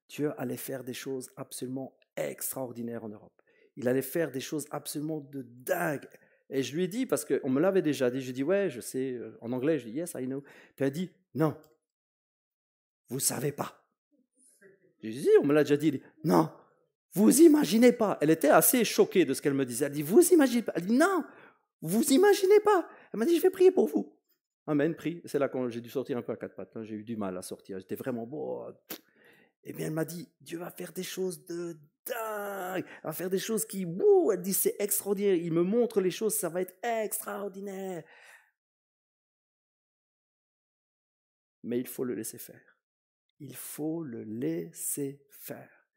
Dieu allait faire des choses absolument extraordinaires en Europe. Il allait faire des choses absolument de dingue. Et je lui ai dit, parce qu'on me l'avait déjà dit, j'ai dit, ouais, je sais, en anglais, je dis, yes, I know. Puis elle a dit, non, vous ne savez pas. J'ai dit, on me l'a déjà dit. Elle dit, non, vous imaginez pas. Elle était assez choquée de ce qu'elle me disait. Elle dit, vous imaginez pas. Elle dit, non, vous imaginez pas. Elle m'a dit, je vais prier pour vous. Amen, prie. C'est là que j'ai dû sortir un peu à quatre pattes. J'ai eu du mal à sortir. J'étais vraiment beau. Eh bien, elle m'a dit, Dieu va faire des choses de dingue. Il va faire des choses qui, elle dit, c'est extraordinaire. Il me montre les choses, ça va être extraordinaire. Mais il faut le laisser faire. Il faut le laisser faire.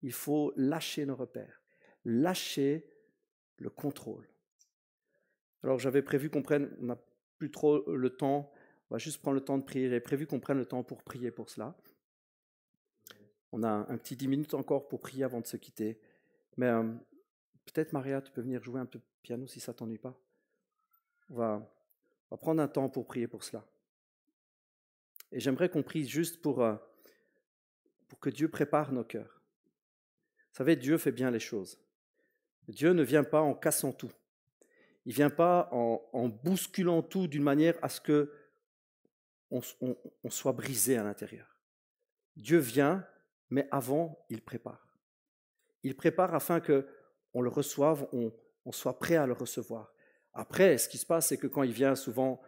Il faut lâcher nos repères. Lâcher le contrôle. Alors, j'avais prévu qu'on prenne, on n'a plus trop le temps, on va juste prendre le temps de prier. J'avais prévu qu'on prenne le temps pour prier pour cela. On a un petit 10 minutes encore pour prier avant de se quitter. Mais peut-être, Maria, tu peux venir jouer un peu de piano si ça ne t'ennuie pas. On va prendre un temps pour prier pour cela. Et j'aimerais qu'on prie juste pour que Dieu prépare nos cœurs. Vous savez, Dieu fait bien les choses. Dieu ne vient pas en cassant tout. Il ne vient pas en bousculant tout d'une manière à ce qu'on soit brisé à l'intérieur. Dieu vient, mais avant, il prépare. Il prépare afin qu'on le reçoive, on soit prêt à le recevoir. Après, ce qui se passe, c'est que quand il vient, souvent,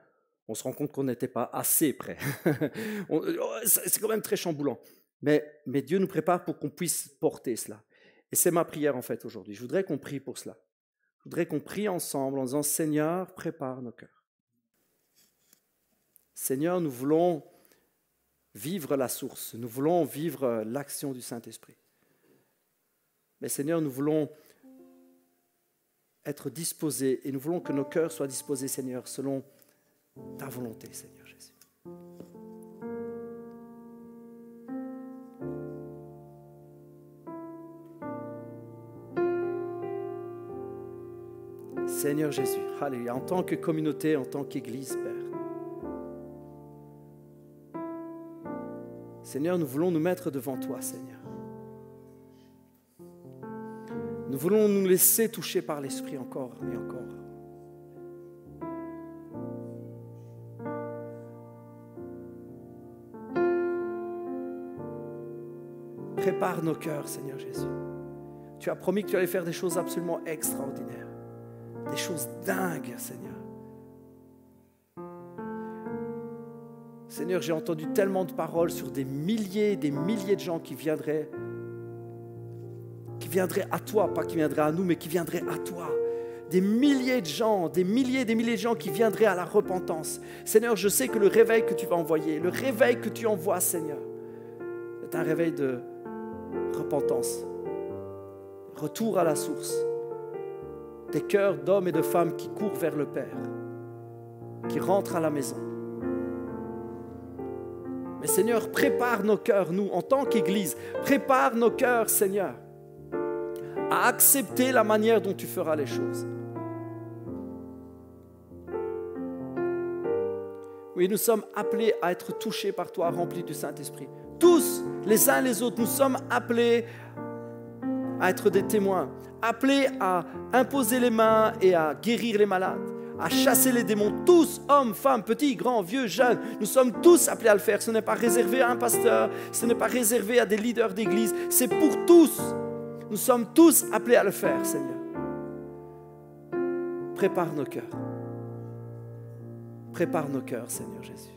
on se rend compte qu'on n'était pas assez prêt. C'est quand même très chamboulant. Mais Dieu nous prépare pour qu'on puisse porter cela. Et c'est ma prière, en fait, aujourd'hui. Je voudrais qu'on prie pour cela. Je voudrais qu'on prie ensemble en disant, Seigneur, prépare nos cœurs. Seigneur, nous voulons vivre la source. Nous voulons vivre l'action du Saint-Esprit. Mais Seigneur, nous voulons être disposés et nous voulons que nos cœurs soient disposés, Seigneur, selon ta volonté, Seigneur Jésus. Seigneur Jésus, alléluia, en tant que communauté, en tant qu'Église, Père. Seigneur, nous voulons nous mettre devant toi, Seigneur. Nous voulons nous laisser toucher par l'Esprit encore et encore. Prépare nos cœurs, Seigneur Jésus. Tu as promis que tu allais faire des choses absolument extraordinaires. Des choses dingues, Seigneur. Seigneur, j'ai entendu tellement de paroles sur des milliers de gens qui viendraient à toi, pas qui viendraient à nous, mais qui viendraient à toi. Des milliers de gens, des milliers de gens qui viendraient à la repentance. Seigneur, je sais que le réveil que tu vas envoyer, le réveil que tu envoies, Seigneur, c'est un réveil de repentance. Retour à la source. Des cœurs d'hommes et de femmes qui courent vers le Père, qui rentrent à la maison. Mais Seigneur, prépare nos cœurs, nous, en tant qu'Église, prépare nos cœurs, Seigneur, à accepter la manière dont tu feras les choses. Oui, nous sommes appelés à être touchés par toi, remplis du Saint-Esprit. Tous, les uns les autres, nous sommes appelés à être des témoins, appelés à imposer les mains et à guérir les malades, à chasser les démons. Tous, hommes, femmes, petits, grands, vieux, jeunes, nous sommes tous appelés à le faire. Ce n'est pas réservé à un pasteur, ce n'est pas réservé à des leaders d'église, c'est pour tous. Nous sommes tous appelés à le faire, Seigneur. Prépare nos cœurs. Prépare nos cœurs, Seigneur Jésus.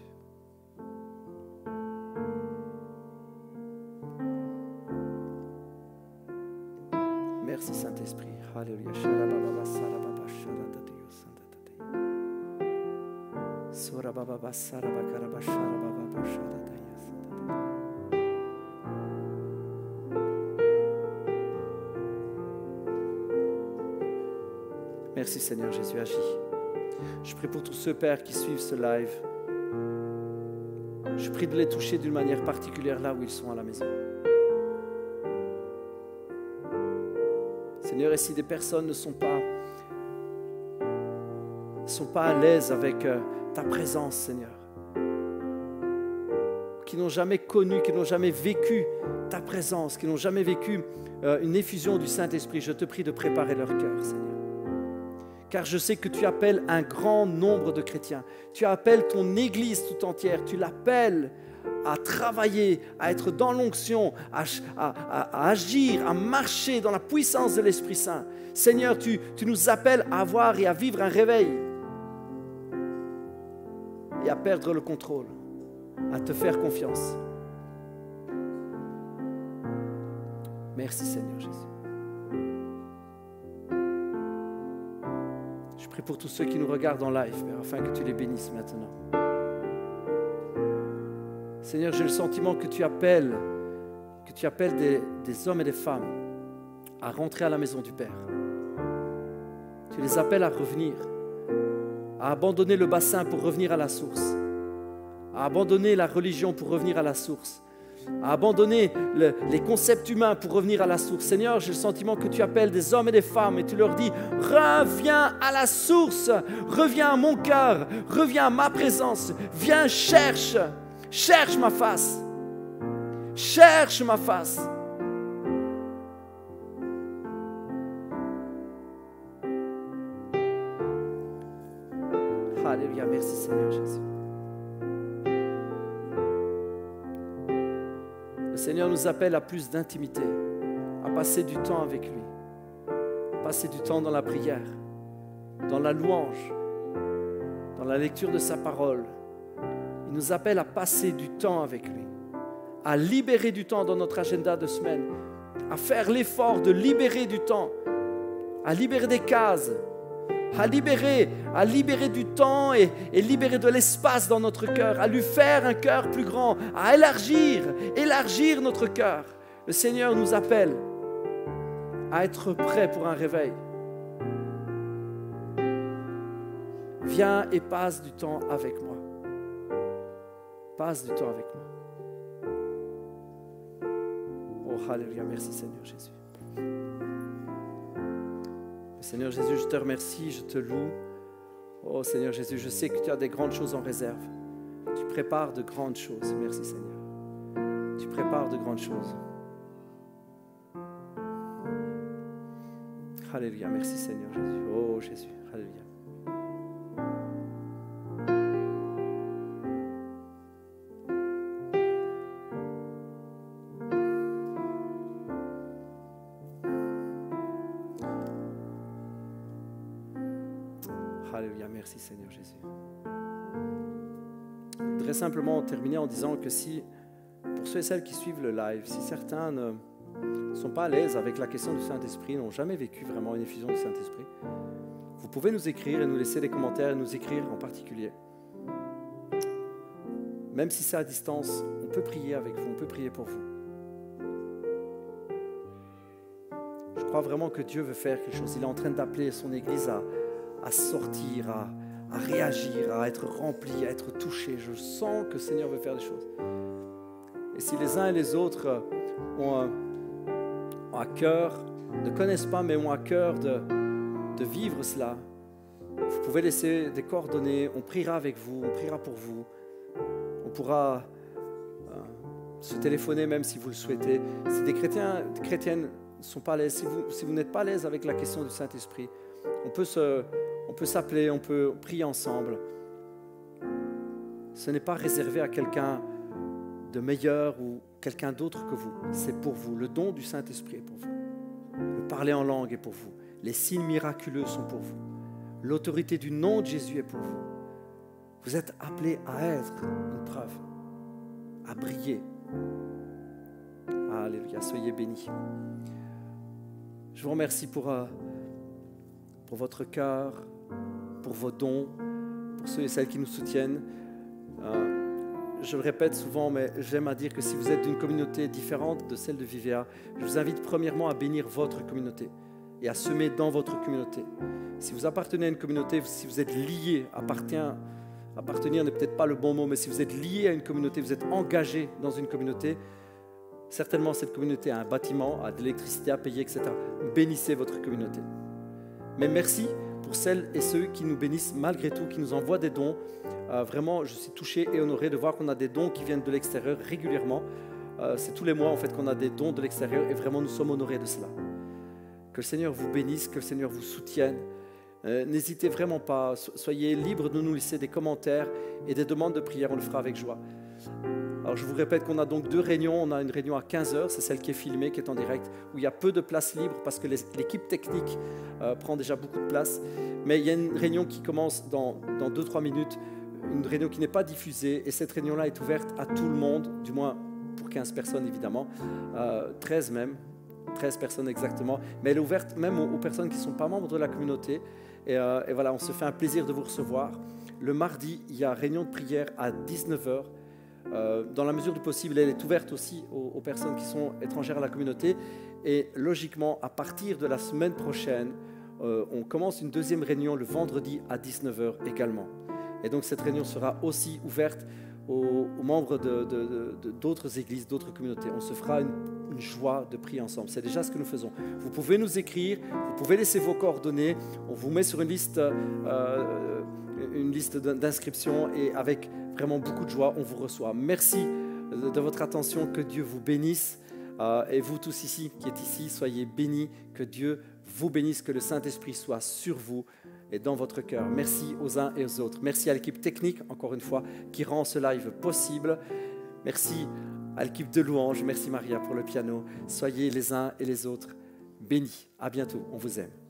Merci Saint-Esprit. Alléluia. Merci Seigneur Jésus, agis. Je prie pour tous ceux, Père, qui suivent ce live. Je prie de les toucher d'une manière particulière là où ils sont à la maison. Seigneur, et si des personnes ne sont pas à l'aise avec ta présence, Seigneur, qui n'ont jamais connu, qui n'ont jamais vécu ta présence, qui n'ont jamais vécu une effusion du Saint-Esprit, je te prie de préparer leur cœur, Seigneur. Car je sais que tu appelles un grand nombre de chrétiens. Tu appelles ton Église tout entière. Tu l'appelles à travailler, à être dans l'onction, à agir, à marcher dans la puissance de l'Esprit Saint. Seigneur, tu nous appelles à avoir et à vivre un réveil et à perdre le contrôle, à te faire confiance. Merci Seigneur Jésus. Je prie pour tous ceux qui nous regardent en live, Père, afin que tu les bénisses maintenant. Seigneur, j'ai le sentiment que tu appelles des hommes et des femmes à rentrer à la maison du Père. Tu les appelles à revenir, à abandonner le bassin pour revenir à la source, à abandonner la religion pour revenir à la source, à abandonner les concepts humains pour revenir à la source. Seigneur, j'ai le sentiment que tu appelles des hommes et des femmes et tu leur dis, reviens à la source, reviens à mon cœur, reviens à ma présence, viens, cherche ma face, cherche ma face. Alléluia, merci Seigneur Jésus. Le Seigneur nous appelle à plus d'intimité, à passer du temps avec lui, à passer du temps dans la prière, dans la louange, dans la lecture de sa parole. Il nous appelle à passer du temps avec lui, à libérer du temps dans notre agenda de semaine, à faire l'effort de libérer du temps, à libérer des cases, à libérer du temps et libérer de l'espace dans notre cœur, à lui faire un cœur plus grand, à élargir notre cœur. Le Seigneur nous appelle à être prêts pour un réveil. Viens et passe du temps avec moi. Passe du temps avec moi. Oh, alléluia, merci Seigneur Jésus. Seigneur Jésus, je te remercie, je te loue. Oh Seigneur Jésus, je sais que tu as des grandes choses en réserve. Tu prépares de grandes choses. Merci Seigneur. Tu prépares de grandes choses. Alléluia, merci Seigneur Jésus. Oh Jésus, alléluia. Alléluia, merci Seigneur Jésus. Je voudrais simplement terminer en disant que si, pour ceux et celles qui suivent le live, si certains ne sont pas à l'aise avec la question du Saint-Esprit, n'ont jamais vécu vraiment une effusion du Saint-Esprit, vous pouvez nous écrire et nous laisser des commentaires et nous écrire en particulier. Même si c'est à distance, on peut prier avec vous, on peut prier pour vous. Je crois vraiment que Dieu veut faire quelque chose. Il est en train d'appeler son Église à sortir, à réagir, à être rempli, à être touché. Je sens que le Seigneur veut faire des choses. Et si les uns et les autres ont à cœur, ne connaissent pas, mais ont à cœur de vivre cela, vous pouvez laisser des coordonnées, on priera avec vous, on priera pour vous. On pourra se téléphoner même si vous le souhaitez. Si des chrétiens, des chrétiennes ne sont pas à l'aise, si vous n'êtes pas à l'aise avec la question du Saint-Esprit, on peut s'appeler, on peut prier ensemble. Ce n'est pas réservé à quelqu'un de meilleur ou quelqu'un d'autre que vous. C'est pour vous. Le don du Saint-Esprit est pour vous. Le parler en langue est pour vous. Les signes miraculeux sont pour vous. L'autorité du nom de Jésus est pour vous. Vous êtes appelés à être une preuve, à briller. Alléluia, soyez bénis. Je vous remercie pour votre cœur, pour vos dons, pour ceux et celles qui nous soutiennent. Je le répète souvent, mais j'aime à dire que si vous êtes d'une communauté différente de celle de Vivea, je vous invite premièrement à bénir votre communauté et à semer dans votre communauté. Si vous appartenez à une communauté, si vous êtes lié, appartenir n'est peut-être pas le bon mot, mais si vous êtes lié à une communauté, vous êtes engagé dans une communauté, certainement cette communauté a un bâtiment, a de l'électricité à payer, etc. Bénissez votre communauté. Mais merci pour pour celles et ceux qui nous bénissent malgré tout, qui nous envoient des dons. Vraiment, je suis touché et honoré de voir qu'on a des dons qui viennent de l'extérieur régulièrement. C'est tous les mois en fait qu'on a des dons de l'extérieur et vraiment nous sommes honorés de cela. Que le Seigneur vous bénisse, que le Seigneur vous soutienne. N'hésitez vraiment pas, soyez libres de nous laisser des commentaires et des demandes de prière, on le fera avec joie. Alors je vous répète qu'on a donc 2 réunions, on a une réunion à 15h, c'est celle qui est filmée, qui est en direct, où il y a peu de place libre parce que l'équipe technique prend déjà beaucoup de place. Mais il y a une réunion qui commence dans 2-3 minutes, une réunion qui n'est pas diffusée, et cette réunion-là est ouverte à tout le monde, du moins pour 15 personnes évidemment, 13 même, 13 personnes exactement, mais elle est ouverte même aux personnes qui ne sont pas membres de la communauté. Et voilà, on se fait un plaisir de vous recevoir. Le mardi, il y a réunion de prière à 19h. Dans la mesure du possible, elle est ouverte aussi aux personnes qui sont étrangères à la communauté. Et logiquement, à partir de la semaine prochaine, on commence une deuxième réunion le vendredi à 19h également. Et donc cette réunion sera aussi ouverte aux membres d'autres églises, d'autres communautés. On se fera une joie de prier ensemble. C'est déjà ce que nous faisons. Vous pouvez nous écrire, vous pouvez laisser vos coordonnées. On vous met sur une liste d'inscription et avec vraiment beaucoup de joie, on vous reçoit. Merci de votre attention. Que Dieu vous bénisse. Et vous tous ici, qui êtes ici, soyez bénis. Que Dieu vous bénisse, que le Saint-Esprit soit sur vous et dans votre cœur. Merci aux uns et aux autres. Merci à l'équipe technique, encore une fois, qui rend ce live possible. Merci à l'équipe de louanges. Merci Maria pour le piano. Soyez les uns et les autres bénis. À bientôt. On vous aime.